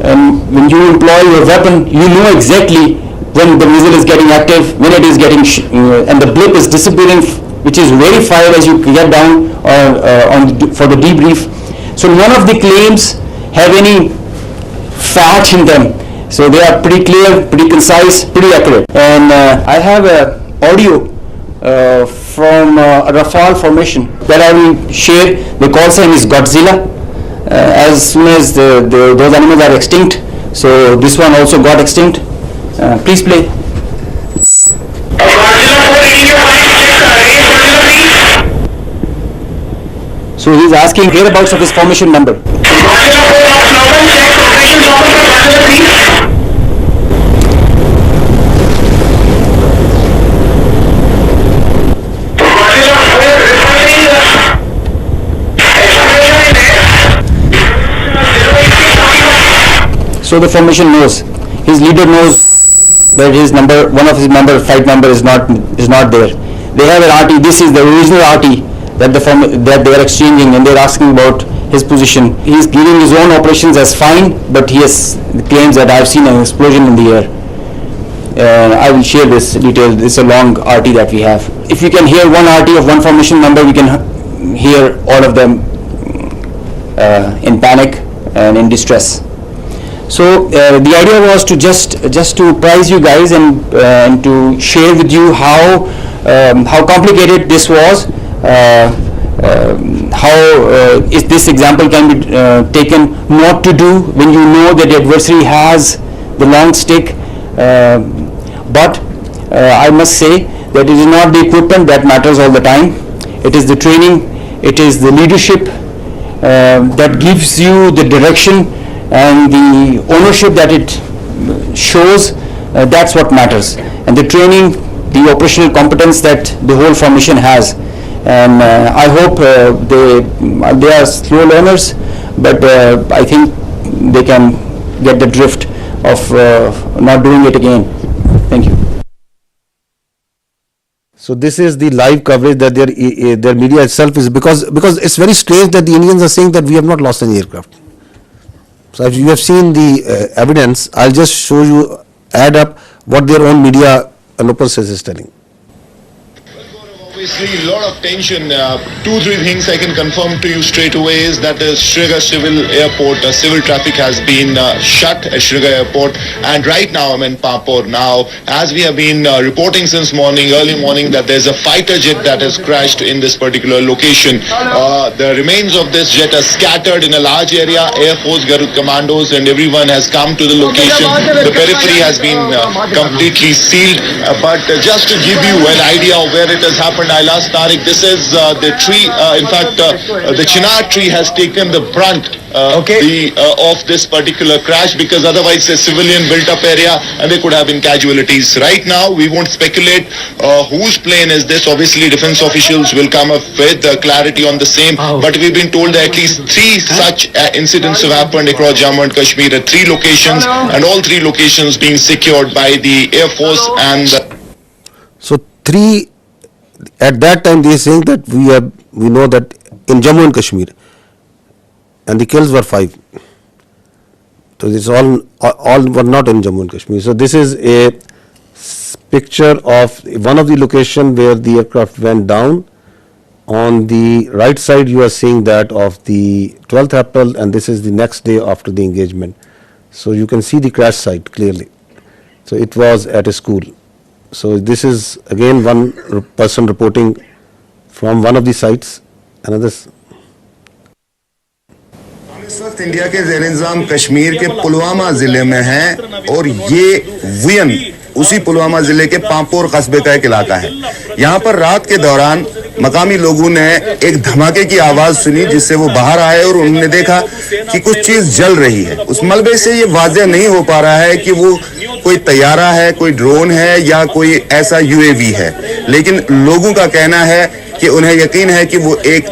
when you employ your weapon, you know exactly when the missile is getting active, when it is getting and the blip is disappearing, which is verified as you get down for the debrief. So none of the claims have any fat in them. So they are pretty clear, pretty concise, pretty accurate. And I have an audio from a Rafale formation that I will share. The call sign is Godzilla. As soon as those animals are extinct, so this one also got extinct. Please play. So he's asking whereabouts of his formation number. So the formation knows, his leader knows that his number, one of his member, fight number is not there. They have an RT. This is the original RT that that they are exchanging, and they are asking about his position. He is giving his own operations as fine, but he has claims that I have seen an explosion in the air. I will share this detail. It's a long RT that we have. If you can hear one RT of one formation member, we can hear all of them in panic and in distress. So the idea was to just to prize you guys and to share with you how complicated this was, how is this example can be taken not to do when you know that the adversary has the long stick. But I must say that it is not the equipment that matters all the time. It is the training, it is the leadership that gives you the direction and the ownership that it shows. That's what matters. And the training, the operational competence that the whole formation has. And I hope they are slow learners, but I think they can get the drift of not doing it again. Thank you.
So this is the live coverage that their media itself is, because it's very strange that the Indians are saying that we have not lost any aircraft. So if you have seen the evidence, I'll just show you, add up what their own media purposes is telling.
Obviously, a lot of tension. 2-3 things I can confirm to you straight away is that the Srinagar Civil Airport, civil traffic has been shut at Srinagar Airport, and right now I'm in Pampur. Now, as we have been reporting since early morning, that there's a fighter jet that has crashed in this particular location. The remains of this jet are scattered in a large area. Air Force Garud commandos and everyone has come to the location. The periphery has been completely sealed. But just to give you an idea of where it has happened, I'll ask Tariq. This is the tree. In fact, the chinar tree has taken the brunt of this particular crash, because otherwise it's a civilian built-up area and there could have been casualties. Right now, we won't speculate whose plane is this. Obviously, defense officials will come up with clarity on the same. But we've been told that at least 3 such incidents have happened across Jammu and Kashmir at 3 locations, and all 3 locations being secured by the Air Force and.
So 3. At that time, they are saying that we know that in Jammu and Kashmir, and the kills were 5. So this all were not in Jammu and Kashmir. So this is a picture of one of the location where the aircraft went down. On the right side, you are seeing that of the 12th April, and this is the next day after the engagement. So you can see the crash site clearly. So it was at a school. So this is again one person reporting from one of the sites. Another.
इस वक्त India के ज़ेर इंतज़ाम कश्मीर के पुलवामा ज़िले में हैं, और ये वियन उसी पुलवामा ज़िले के पांपोर कस्बे का एक इलाका है। यहाँ पर रात के दौरान मकामी लोगों ने एक धमाके की आवाज़ सुनी, जिससे वो बाहर आए और उन्होंने देखा कि कुछ चीज़ जल रही है। उस मलबे से ये वाज़ेह नहीं हो पा रहा है कि वो कोई तैयारा है, कोई ड्रोन है या कोई ऐसा यूएवी है, लेकिन लोगों का कहना है कि उन्हें यकीन है कि वो एक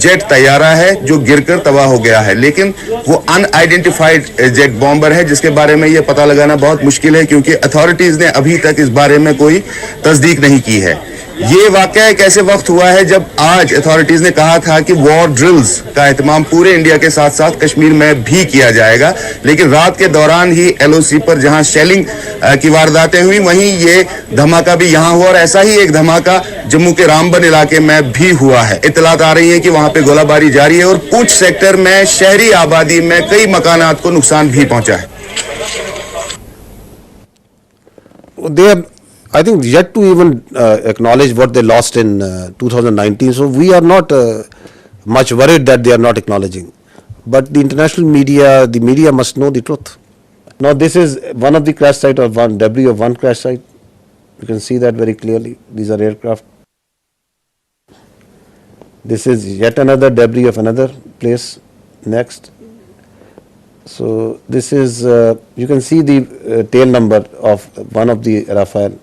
जेट तैयारा है जो गिरकर तबाह हो गया है, लेकिन वो अनआइडेंटिफाइड जेट बॉम्बर है, जिसके बारे में ये पता लगाना बहुत मुश्किल है, क्योंकि अथॉरिटीज ने अभी तक इस बारे में कोई तस्दीक नहीं की है। ये वाकया एक ऐसे वक्त हुआ है जब आज अथॉरिटीज ने कहा था कि वॉर ड्रिल्स का एहतमाम पूरे इंडिया के साथ साथ कश्मीर में भी किया जाएगा, लेकिन रात के दौरान ही एलओसी पर जहां शेलिंग की वारदातें हुई, वहीं ये धमाका भी यहां हुआ, और ऐसा ही एक धमाका जम्मू के रामबन इलाके में भी हुआ है। इत्तलात आ रही है कि वहां पे गोलाबारी जारी है और पूंछ सेक्टर में शहरी आबादी में कई मकानात को नुकसान भी पहुंचा है।
I think yet to even acknowledge what they lost in 2019. So we are not much worried that they are not acknowledging. But the international media, the media must know the truth. Now this is one of the crash site of one debris of one crash site. You can see that very clearly. These are aircraft. This is yet another debris of another place. Next. So this is, you can see the tail number of one of the Rafale.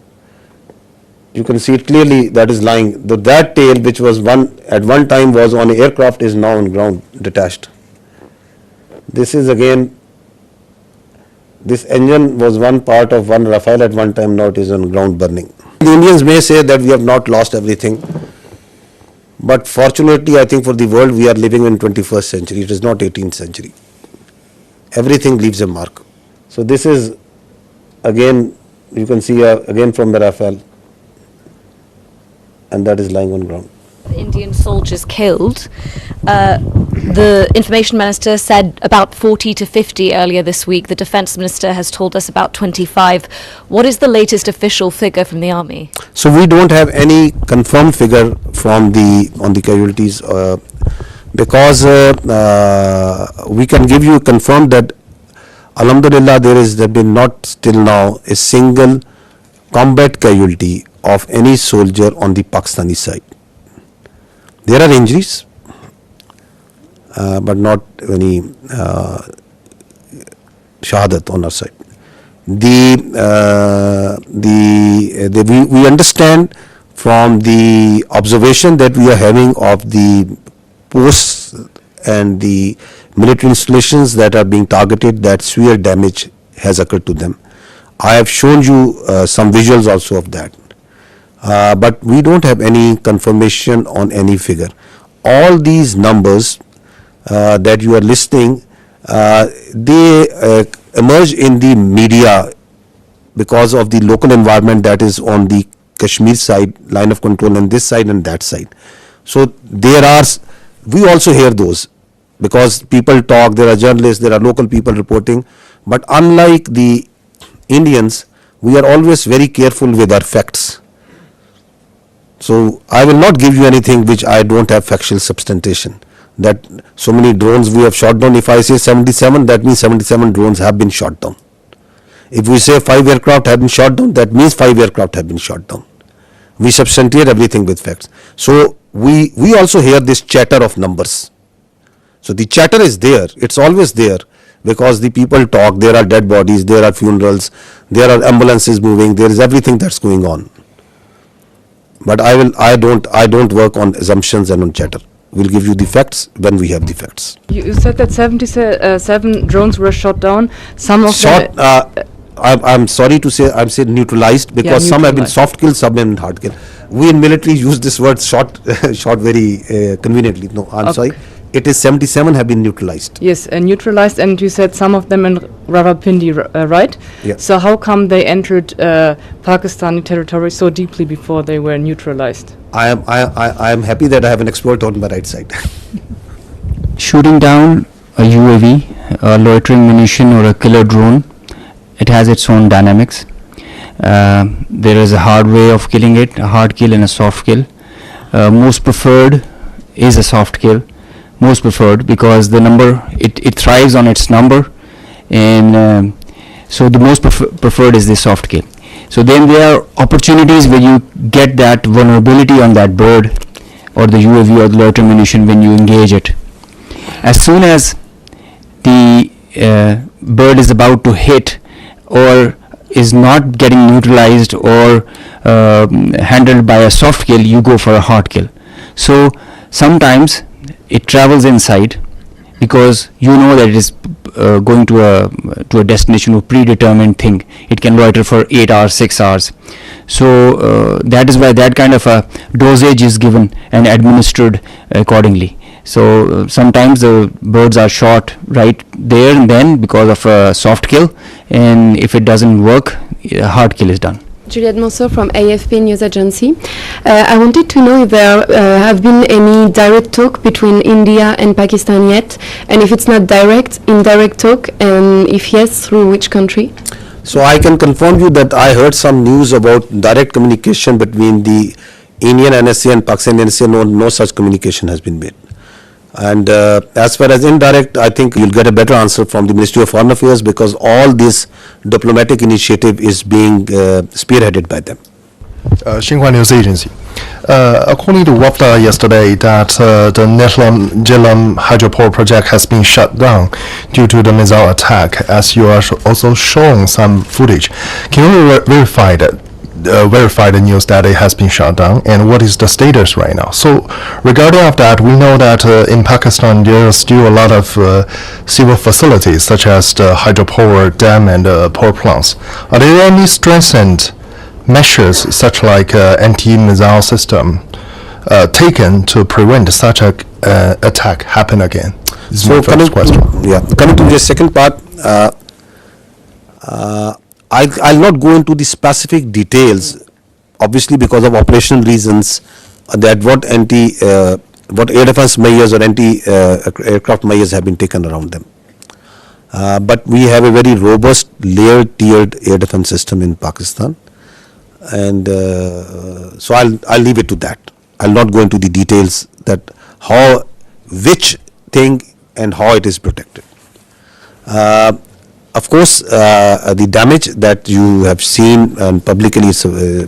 You can see it clearly that is lying. That tail which was at one time was on aircraft is now on ground detached. This is again, this engine was one part of one Rafale at one time, now it is on ground burning. The Indians may say that we have not lost everything, but fortunately I think for the world we are living in 21st century, it is not 18th century. Everything leaves a mark. So this is again, you can see again from the Rafale, and that is lying on ground.
Indian soldiers killed. The information minister said about 40 to 50 earlier this week. The defense minister has told us about 25. What is the latest official figure from the army?
So we don't have any confirmed figure from on the casualties because we can give you confirmed that Alhamdulillah there has been not till now a single combat casualty of any soldier on the Pakistani side. There are injuries, but not any shahadat on our side. We understand from the observation that we are having of the posts and the military installations that are being targeted that severe damage has occurred to them. I have shown you some visuals also of that. But we don't have any confirmation on any figure. All these numbers that you are listing, they emerge in the media because of the local environment that is on the Kashmir side, line of control, and this side and that side. So we also hear those because people talk, there are journalists, there are local people reporting. But unlike the Indians, we are always very careful with our facts. So I will not give you anything which I don't have factual substantiation. That so many drones we have shot down. If I say 77, that means 77 drones have been shot down. If we say 5 aircraft have been shot down, that means 5 aircraft have been shot down. We substantiate everything with facts. So we also hear this chatter of numbers. So the chatter is there. It's always there because the people talk. There are dead bodies. There are funerals. There are ambulances moving. There is everything that's going on. But I don't work on assumptions and on chatter. We'll give you the facts when we have the facts.
You said that 77 drones were shot down. Some of them.
I'm sorry to say, I'm saying neutralized because some have been soft kill, some have been hard kill. We in military use this word shot very conveniently. No, I'm sorry. It is 77 have been neutralized.
Yes, neutralized, and you said some of them in Rawalpindi, right?
Yeah.
So how come they entered Pakistani territory so deeply before they were neutralized?
I am happy that I have an expert on my right side.
Shooting down a UAV, a loitering munition or a killer drone, it has its own dynamics. There is a hard way of killing it, a hard kill and a soft kill. Most preferred is a soft kill. Most preferred because the number, it thrives on its number, and so the most preferred is the soft kill. So then there are opportunities where you get that vulnerability on that bird or the UAV or the loitering munition when you engage it. As soon as the bird is about to hit or is not getting neutralized or handled by a soft kill, you go for a hard kill. So sometimes it travels inside because you know that it is going to a destination or predetermined thing. It can loiter for 8 hours, 6 hours. So that is why that kind of a dosage is given and administered accordingly. So sometimes the birds are shot right there and then because of a soft kill, and if it doesn't work, a hard kill is done.
Juliette Monceau from AFP News Agency. I wanted to know if there have been any direct talk between India and Pakistan yet, and if it's not direct, indirect talk, and if yes, through which country?
So I can confirm you that I heard some news about direct communication between the Indian NSA and Pakistani NSA. No such communication has been made. And as far as indirect, I think you'll get a better answer from the Ministry of Foreign Affairs because all this diplomatic initiative is being spearheaded by them.
Xinhua News Agency.
According to WAPDA yesterday, that the Netlom hydropower project has been shut down due to the missile attack, as you are also showing some footage. Can you verify the news that it has been shut down, and what is the status right now? So regarding of that, we know that in Pakistan there are still a lot of civil facilities such as the hydropower dam and power plants. Are there any strengthened measures such like anti-missile system taken to prevent such a attack happen again? This is my first question.
Coming to the second part, I'll not go into the specific details, obviously because of operational reasons, that what air defense measures or anti-aircraft measures have been taken around them. But we have a very robust layered tiered air defense system in Pakistan, and so I'll leave it to that. I'll not go into the details that which thing and how it is protected. Of course, the damage that you have seen and publicly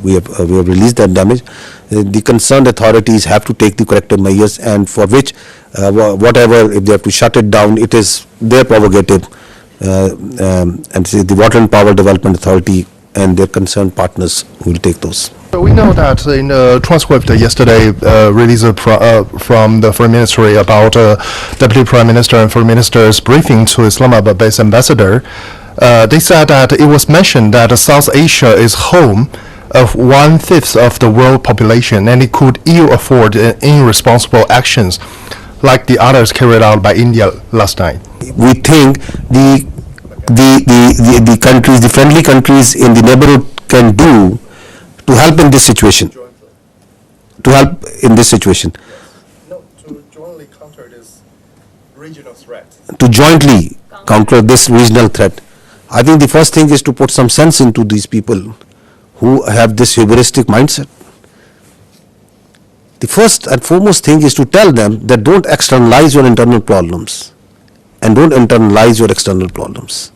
we have released that damage. The concerned authorities have to take the corrective measures, and for which whatever, if they have to shut it down, it is their prerogative, and say the Water and Power Development Authority and their concerned partners will take those.
We know that in the transcript yesterday released from the Foreign Ministry about Deputy Prime Minister and Foreign Minister's briefing to Islamabad-based ambassador, they said that it was mentioned that South Asia is home of 1/5 of the world population, and it could ill afford irresponsible actions like the others carried out by India last night.
We think the countries, the friendly countries in the neighborhood can do to help in this situation. To
jointly counter this regional threat.
To jointly counter this regional threat. I think the first thing is to put some sense into these people who have this hubristic mindset. The first and foremost thing is to tell them that don't externalize your internal problems and don't internalize your external problems.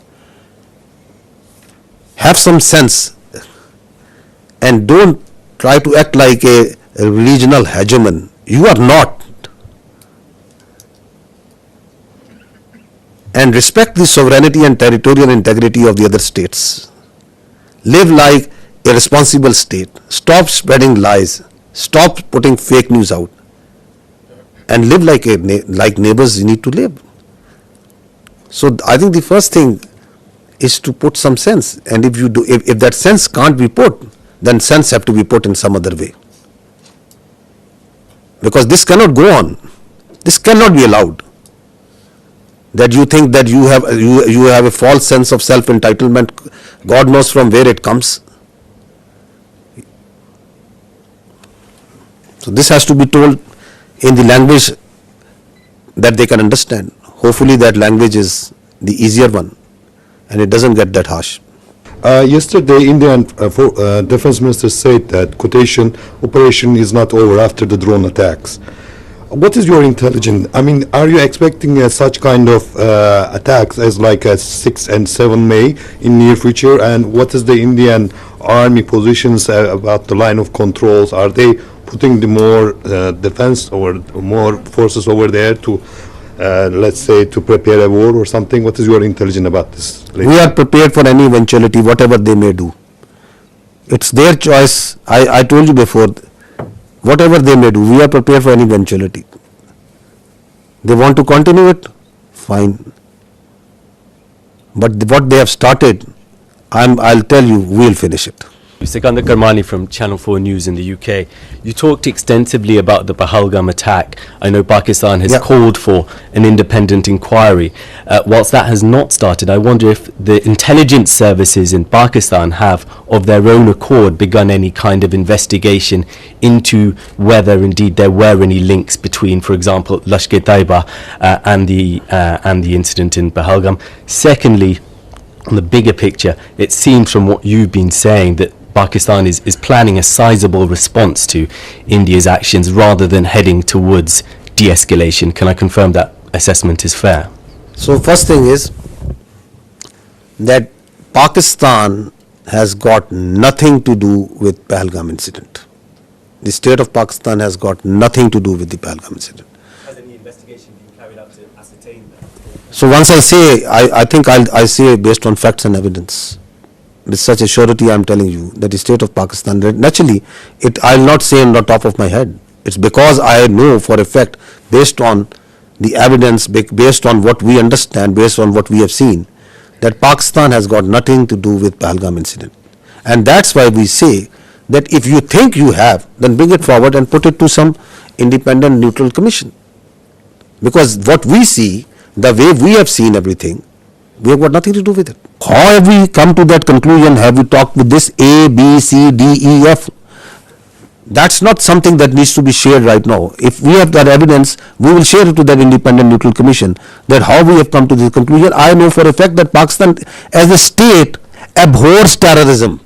Have some sense and don't try to act like a regional hegemon. You are not. And respect the sovereignty and territorial integrity of the other states. Live like a responsible state. Stop spreading lies. Stop putting fake news out. And live like neighbors need to live. So I think the first thing is to put some sense. And if that sense can't be put, then sense have to be put in some other way. Because this cannot go on. This cannot be allowed. That you think that you have a false sense of self-entitlement, God knows from where it comes. So this has to be told in the language that they can understand. Hopefully that language is the easier one and it doesn't get that harsh.
Yesterday, Indian Defense Minister said that quotation operation is not over after the drone attacks. What is your intelligence? I mean, are you expecting such kind of attacks as like 6 and 7 May in near future? And what is the Indian army positions about the line of controls? Are they putting the more defense or more forces over there to let's say to prepare a war or something? What is your intelligence about this?
We are prepared for any eventuality, whatever they may do. It's their choice. I told you before, whatever they may do, we are prepared for any eventuality. They want to continue it, fine. But what they have started, I'll tell you, we'll finish it.
Sikandar Karmani from Channel 4 News in the UK. You talked extensively about the Pahalgam attack. I know Pakistan has called for an independent inquiry. Whilst that has not started, I wonder if the intelligence services in Pakistan have, of their own accord, begun any kind of investigation into whether indeed there were any links between, for example, Lashkar-e-Taiba and the incident in Pahalgam. Secondly, on the bigger picture, it seems from what you've been saying that Pakistan is planning a sizable response to India's actions rather than heading towards de-escalation. Can I confirm that assessment is fair?
So first thing is that Pakistan has got nothing to do with Pahalgam incident. The state of Pakistan has got nothing to do with the Pahalgam incident.
Has any investigation been carried out to ascertain that?
So once I say, I think I say based on facts and evidence. With such a surety I am telling you that the state of Pakistan, naturally, I'll not say on the top of my head. It's because I know for a fact, based on the evidence, based on what we understand, based on what we have seen, that Pakistan has got nothing to do with Pahalgam incident. And that's why we say that if you think you have, then bring it forward and put it to some independent neutral commission. Because what we see, the way we have seen everything, we have got nothing to do with it. How have we come to that conclusion? Have we talked with this A, B, C, D, E, F? That's not something that needs to be shared right now. If we have that evidence, we will share it to that independent neutral commission, that how we have come to this conclusion. I know for a fact that Pakistan as a state abhors terrorism.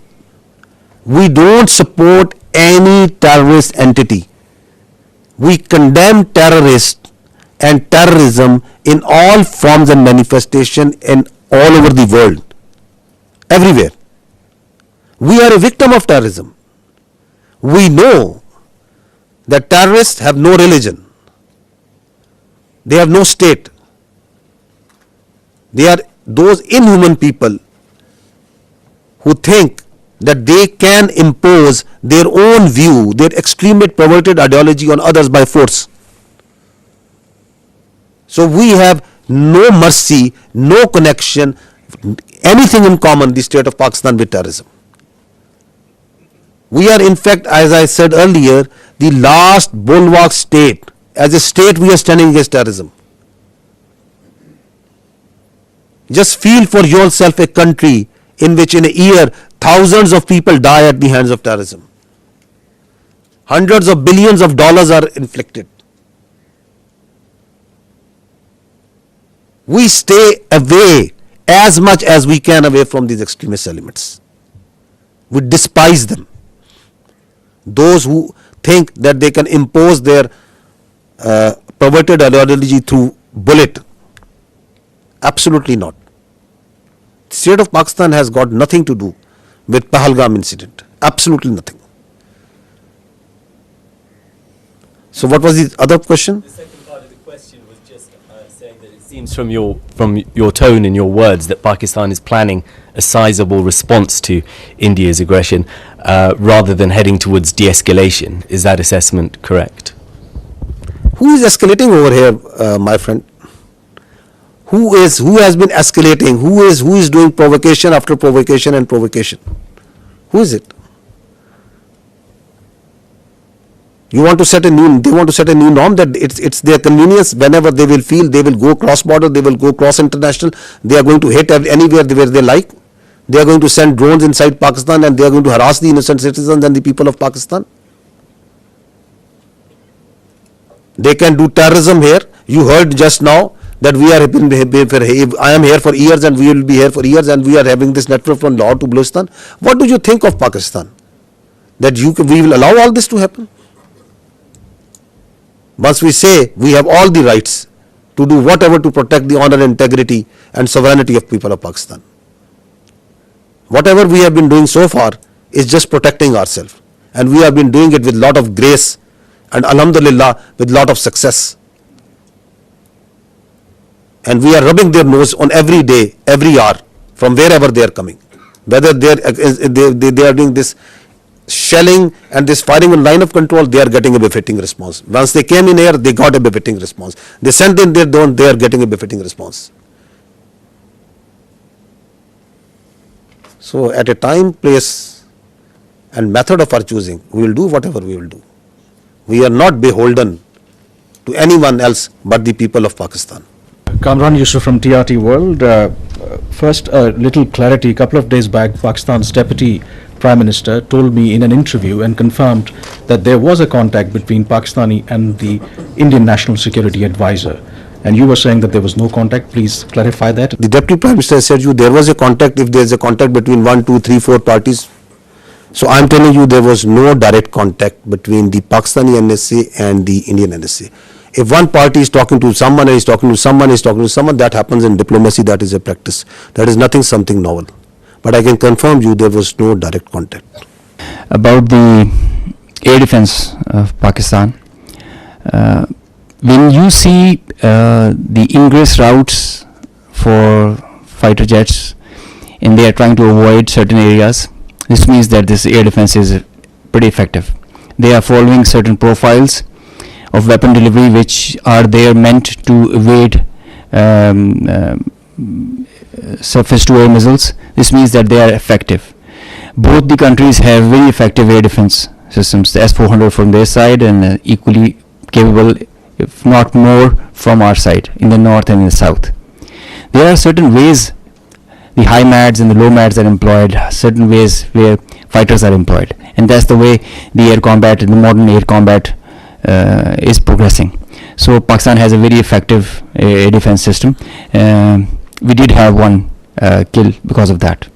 We don't support any terrorist entity. We condemn terrorists and terrorism in all forms and manifestation in all over the world, everywhere. We are a victim of terrorism. We know that terrorists have no religion. They have no state. They are those inhuman people who think that they can impose their own view, their extremely perverted ideology on others by force. So we have no mercy, no connection, anything in common, the state of Pakistan, with terrorism. We are in fact, as I said earlier, the last bulwark state. As a state, we are standing against terrorism. Just feel for yourself a country in which in a year thousands of people die at the hands of terrorism. Hundreds of billions of dollars are inflicted. We stay away as much as we can away from these extremist elements. We despise them. Those who think that they can impose their perverted ideology through bullet. Absolutely not. The state of Pakistan has got nothing to do with Pahalgam incident. Absolutely nothing. So what was the other question?
The second part of the question was just saying that it seems from your tone and your words that Pakistan is planning a sizable response to India's aggression rather than heading towards de-escalation. Is that assessment correct?
Who is escalating over here, my friend? Who has been escalating? Who is doing provocation after provocation and provocation? Who is it? You want to set a new, they want to set a new norm that it's their convenience. Whenever they will feel, they will go cross border, they will go cross international, they are going to hit anywhere where they like. They are going to send drones inside Pakistan and they are going to harass the innocent citizens and the people of Pakistan. They can do terrorism here. You heard just now that I am here for years and we will be here for years and we are having this network from Lahore to Balochistan. What do you think of Pakistan? That we will allow all this to happen? Once we say we have all the rights to do whatever to protect the honor, integrity and sovereignty of people of Pakistan. Whatever we have been doing so far is just protecting ourselves. And we have been doing it with lot of grace and alhamdulillah with lot of success. And we are rubbing their nose on every day, every hour, from wherever they are coming. Whether they are doing this shelling and this firing on line of control, they are getting a befitting response. Once they came in here, they got a befitting response. They sent in their drone, they are getting a befitting response. So at a time, place and method of our choosing, we will do whatever we will do. We are not beholden to anyone else but the people of Pakistan.
Kamran Yusuf from TRT World. First, a little clarity. A couple of days back, Pakistan's Deputy Prime Minister told me in an interview and confirmed that there was a contact between Pakistani and the Indian National Security Advisor. And you were saying that there was no contact. Please clarify that.
The Deputy Prime Minister said there was a contact if there is a contact between 1, 2, 3, 4 parties. So I am telling you there was no direct contact between the Pakistani NSA and the Indian NSA. If one party is talking to someone and is talking to someone, that happens in diplomacy, that is a practice. That is something novel. But I can confirm you there was no direct contact.
About the air defense of Pakistan. When you see the ingress routes for fighter jets and they are trying to avoid certain areas, this means that this air defense is pretty effective. They are following certain profiles of weapon delivery which are there meant to evade surface to air missiles. This means that they are effective. Both the countries have very effective air defense systems, the S-400 from their side and equally capable, if not more, from our side in the north and in the south. There are certain ways the high MADs and the low MADs are employed, certain ways where fighters are employed, and that's the way the air combat, the modern air combat is progressing. So Pakistan has a very effective air defense system. We did have one kill because of that,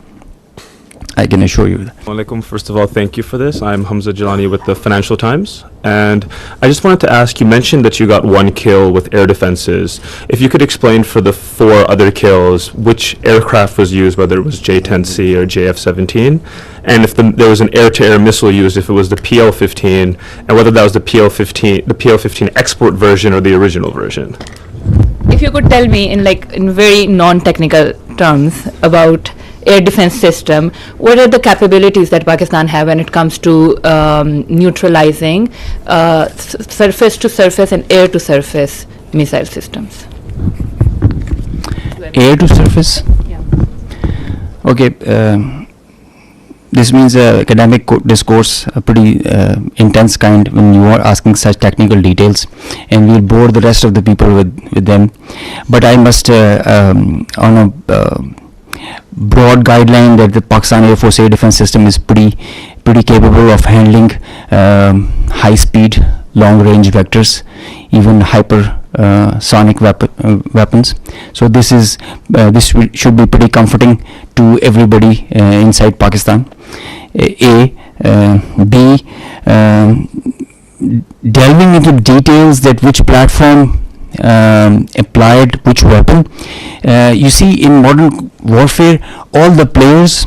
I can assure you.
Alaikum. First of all, thank you for this. I'm Hamza Jalani with the Financial Times, and I just wanted to ask, you mentioned that you got one kill with air defenses. If you could explain for the 4 other kills which aircraft was used, whether it was J-10C or JF-17, and if there was an air-to-air missile used, if it was the PL-15, and whether that was the PL-15 export version or the original version.
If you could tell me in very non-technical terms about air defense system, what are the capabilities that Pakistan have when it comes to neutralizing surface to surface and air to surface missile systems?
Air to surface?
Yeah.
Okay, this means academic discourse, a pretty intense kind when you are asking such technical details, and we'll bore the rest of the people with them. But I must, on a broad guideline, that the Pakistan Air Force air defense system is pretty capable of handling high speed, long range vectors, even hypersonic weapons. So this should be pretty comforting to everybody inside Pakistan. B, delving into details that which platform applied which weapon. You see, in modern warfare, all the players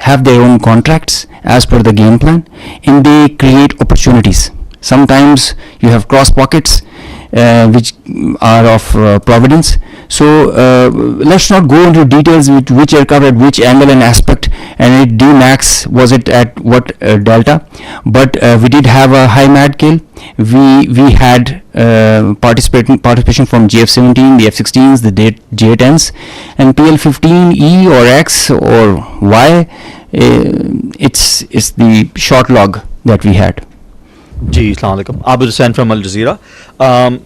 have their own contracts as per the game plan, and they create opportunities. Sometimes you have cross pockets which are of providence. So let's not go into details with which aircraft at which angle and aspect, and it D-max was it at what delta, but we did have a high MAD kill. We had participation from JF-17, the F-16s, the J-10s, and PL-15E or X or Y. It's the short log that we had.
Ji, Assalamu alaikum. Abid Hussain from Al Jazeera.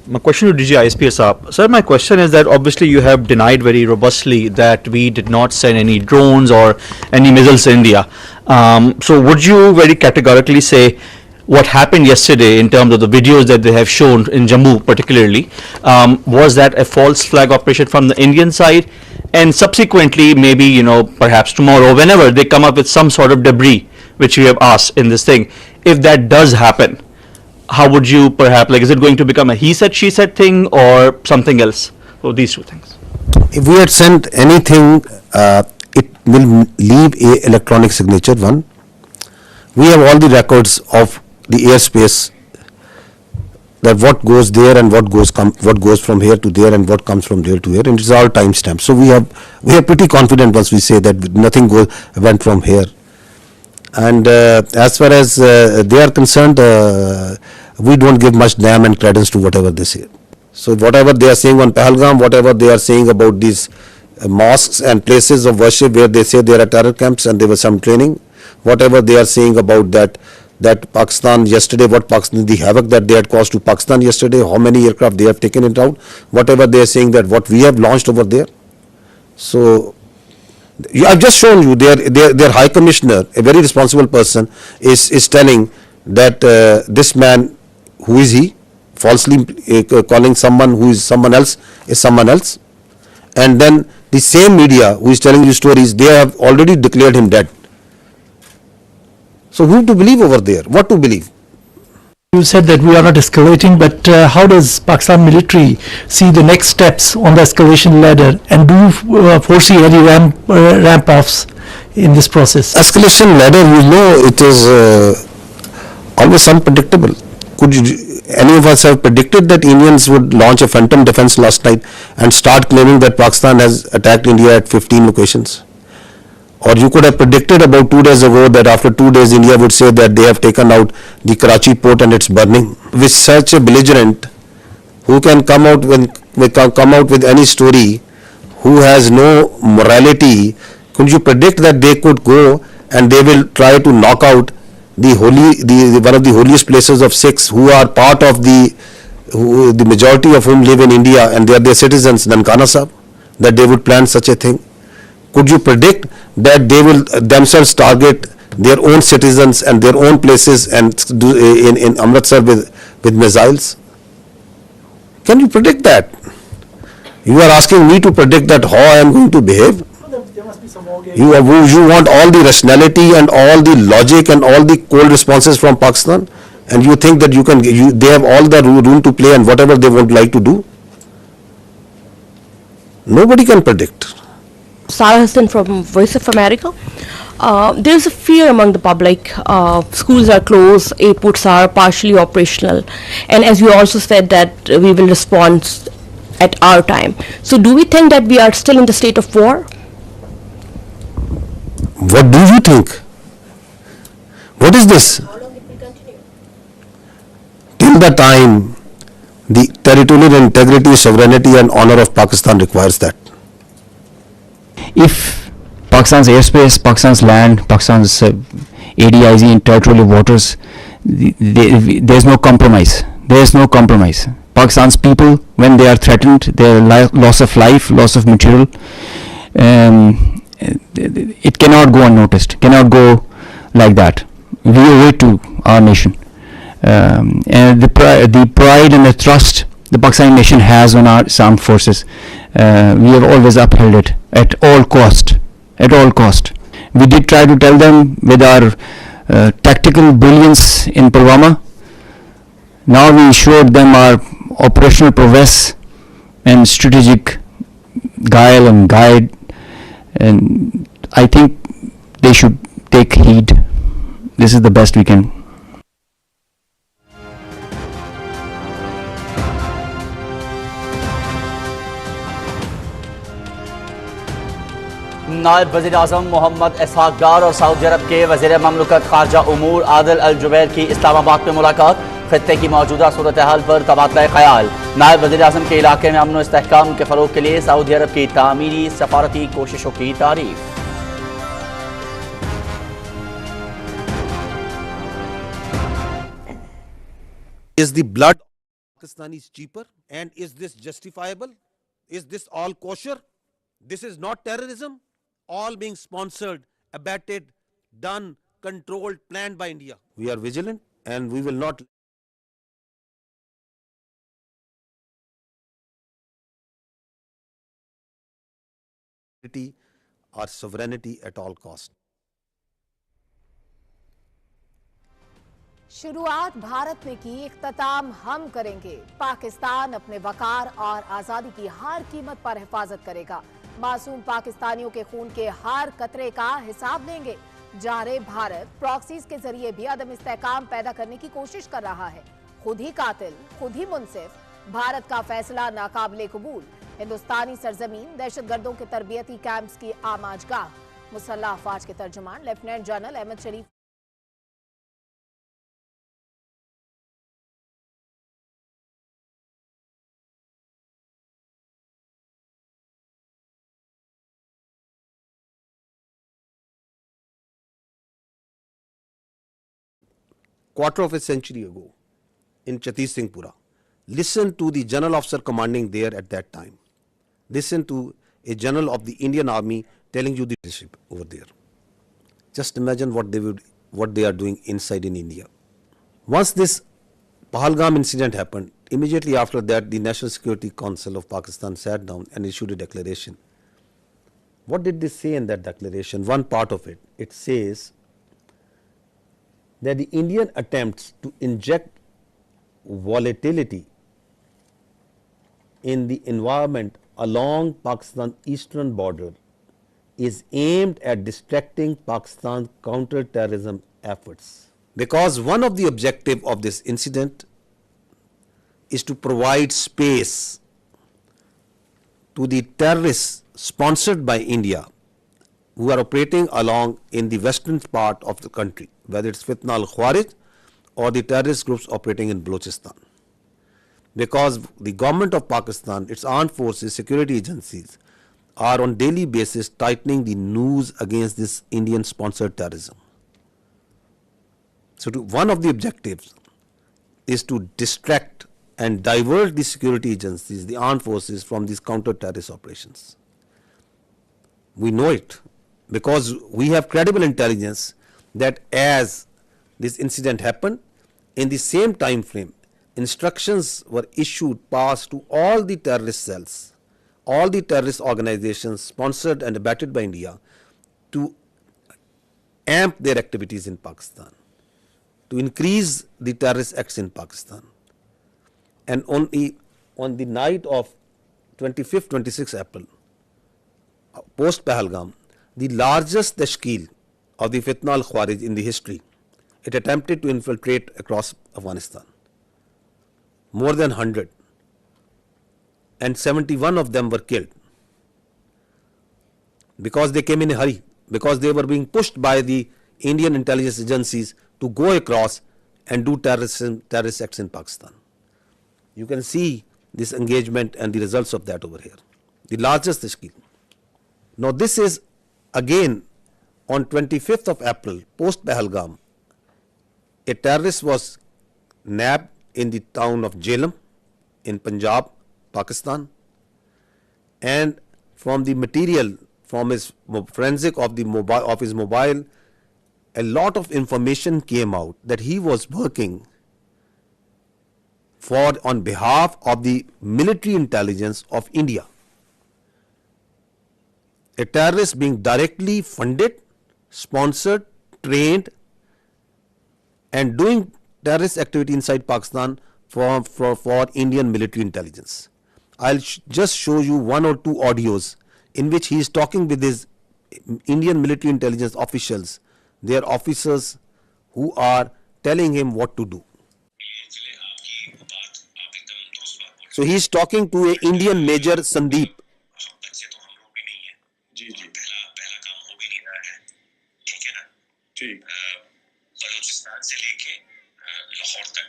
My question to DGISPR Saab. Sir, my question is that obviously you have denied very robustly that we did not send any drones or any missiles to India. So would you very categorically say what happened yesterday in terms of the videos that they have shown in Jammu particularly, was that a false flag operation from the Indian side? And subsequently, maybe, perhaps tomorrow, whenever they come up with some sort of debris, which you have asked in this thing, if that does happen, how would you perhaps, is it going to become a he said, she said thing or something else? So these two things.
If we had sent anything, it will leave a electronic signature one. We have all the records of the airspace, that what goes there and what goes from here to there and what comes from there to here, and it's all time stamped. So we are pretty confident once we say that nothing went from here. And as far as they are concerned, we don't give much damn and credence to whatever they say. So whatever they are saying on Pahalgam, whatever they are saying about these mosques and places of worship where they say there are terror camps and there was some training, whatever they are saying about that Pakistan yesterday, the havoc that they had caused to Pakistan yesterday, how many aircraft they have taken it out, whatever they are saying that what we have launched over there. So I've just shown you their High Commissioner, a very responsible person, is telling that this man, who is he, falsely calling someone who is someone else, and then the same media who is telling you stories, they have already declared him dead. So who to believe over there? What to believe?
You said that we are not escalating, but how does Pakistan military see the next steps on the escalation ladder, and do you foresee any ramp-offs in this process?
Escalation ladder, it is always unpredictable. Could you, any of us have predicted that Indians would launch a phantom defense last night and start claiming that Pakistan has attacked India at 15 locations? Or you could have predicted about 2 days ago that after 2 days India would say that they have taken out the Karachi port and it's burning. With such a belligerent who can come out with any story, who has no morality, could you predict that they could go and they will try to knock out the one of the holiest places of Sikhs who are part of the majority of whom live in India and they are their citizens, Nankana Sahib, that they would plan such a thing? Could you predict that they will themselves target their own citizens and their own places and do in Amritsar with missiles? Can you predict that? You are asking me to predict that how I am going to behave? You want all the rationality and all the logic and all the cold responses from Pakistan, and you think that they have all the room to play and whatever they would like to do? Nobody can predict.
Sarah Hassan from Voice of America. There's a fear among the public. Schools are closed, airports are partially operational, and as you also said that we will respond at our time. So do we think that we are still in the state of war?
What do you think? What is this?
How long it will continue?
Till the time the territorial integrity, sovereignty and honor of Pakistan requires that.
If Pakistan's airspace, Pakistan's land, Pakistan's ADIZ in territorial waters, there's no compromise. There's no compromise. Pakistan's people, when they are threatened, their loss of life, loss of material, it cannot go unnoticed, cannot go like that. We owe it to our nation. And the pride and the trust the Pakistani nation has on our armed forces, we have always upheld it at all cost. At all cost. We did try to tell them with our tactical brilliance in Pulwama. Now we showed them our operational prowess and strategic guile and guide, and I think they should take heed. This is the best we can.
नायब वज़ीर आज़म मोहम्मद इसहाक डार और Saudi अरब के वज़ीर ममलकत खारजा उमूर आदिल अल जुबैर की इस्लामाबाद में मुलाकात, खित्ते की मौजूदा सूरत हाल पर तबादला ख्याल। नायब वज़ीर आज़म के इलाके में अमन व इस्तेहकाम के फ़रोग़ के लिए सऊदी अरब की तामीरी सफारती कोशिशों की तारीफ।
Is the blood of Pakistanis cheaper, and is this justifiable? Is this all kosher? This is not terrorism, all being sponsored, abetted, done, controlled, planned by India. We are vigilant and we will not our sovereignty at all cost.
शुरुआत भारत ने की, इख्तिताम हम करेंगे। पाकिस्तान अपने वकार और आजादी की हर कीमत पर हिफाजत करेगा। मासूम पाकिस्तानियों के खून के हर कतरे का हिसाब लेंगे। जारे भारत प्रॉक्सीज के जरिए भी अदम इस्तेहकाम पैदा करने की कोशिश कर रहा है। खुद ही कातिल, खुद ही मुनसिफ। भारत का फैसला नाकाबिले कबूल। हिंदुस्तानी सरजमीन दहशतगर्दों के तरबियती कैंप्स की आमाजगाह। मुसल्लह अफवाज के तर्जुमान lieutenant general Ahmed Sharif
quarter of a century ago in Chhattisgarh. Listen to the general officer commanding there at that time. Listen to a general of the Indian Army telling you the leadership over there. Just imagine what they are doing inside in India. Once this Pahalgam incident happened, immediately after that the National Security Council of Pakistan sat down and issued a declaration. What did they say in that declaration? One part of it says that the Indian attempts to inject volatility in the environment along Pakistan's eastern border is aimed at distracting Pakistan's counter-terrorism efforts. because one of the objective of this incident is to provide space to the terrorists sponsored by India who are operating along in the western part of the country, whether it's Fitna al-Khawarij or the terrorist groups operating in Balochistan. Because the government of Pakistan, its armed forces, security agencies are on daily basis tightening the noose against this Indian sponsored terrorism. So one of the objectives is to distract and divert the security agencies, the armed forces from these counter-terrorist operations. We know it because we have credible intelligence that as this incident happened, in the same time frame, instructions were issued, passed to all the terrorist cells, all the terrorist organizations sponsored and abetted by India to amp their activities in Pakistan, to increase the terrorist acts in Pakistan. And on the night of 25th, 26th April, post Pahalgam, the largest tashkeel of the Fitna al-Khawarij in the history, it attempted to infiltrate across Afghanistan. More than 100, and 71 of them were killed because they came in a hurry, because they were being pushed by the Indian intelligence agencies to go across and do terrorist acts in Pakistan. You can see this engagement and the results of that over here. The largest tashkeel. Now this is again on 25th of April, post Pahalgam, a terrorist was nabbed in the town of Jhelum in Punjab, Pakistan, and from the material, from his forensic of his mobile, a lot of information came out that he was working on behalf of the military intelligence of India. A terrorist being directly funded, sponsored, trained, and doing terrorist activity inside Pakistan for Indian military intelligence. I'll just show you one or two audios in which he is talking with his Indian military intelligence officials, their officers who are telling him what to do. So he is talking to an Indian Major Sandeep.
Balochistan से लेके लाहौर तक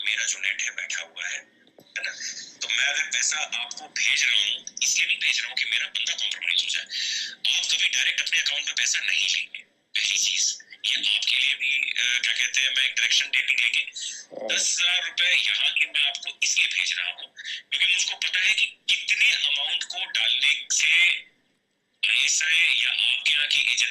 मेरा जो net है बैठा हुआ है ना, तो मैं अगर पैसा आपको भेज रहा हूँ, इसलिए नहीं भेज रहा हूँ कि मेरा बंदा कॉम्प्रोमाइज हो जाए। आप कभी डायरेक्ट अपने अकाउंट में पैसा नहीं लेंगे, पहली चीज ये आपके लिए भी क्या कहते हैं, मैं एक डायरेक्शन देती लेके 10,000 रुपए यहाँ के मैं आपको इसलिए भेज रहा हूँ क्योंकि मुझको पता है कि कितने अमाउंट को डालने से ISI या आपके यहाँ की एजेंसी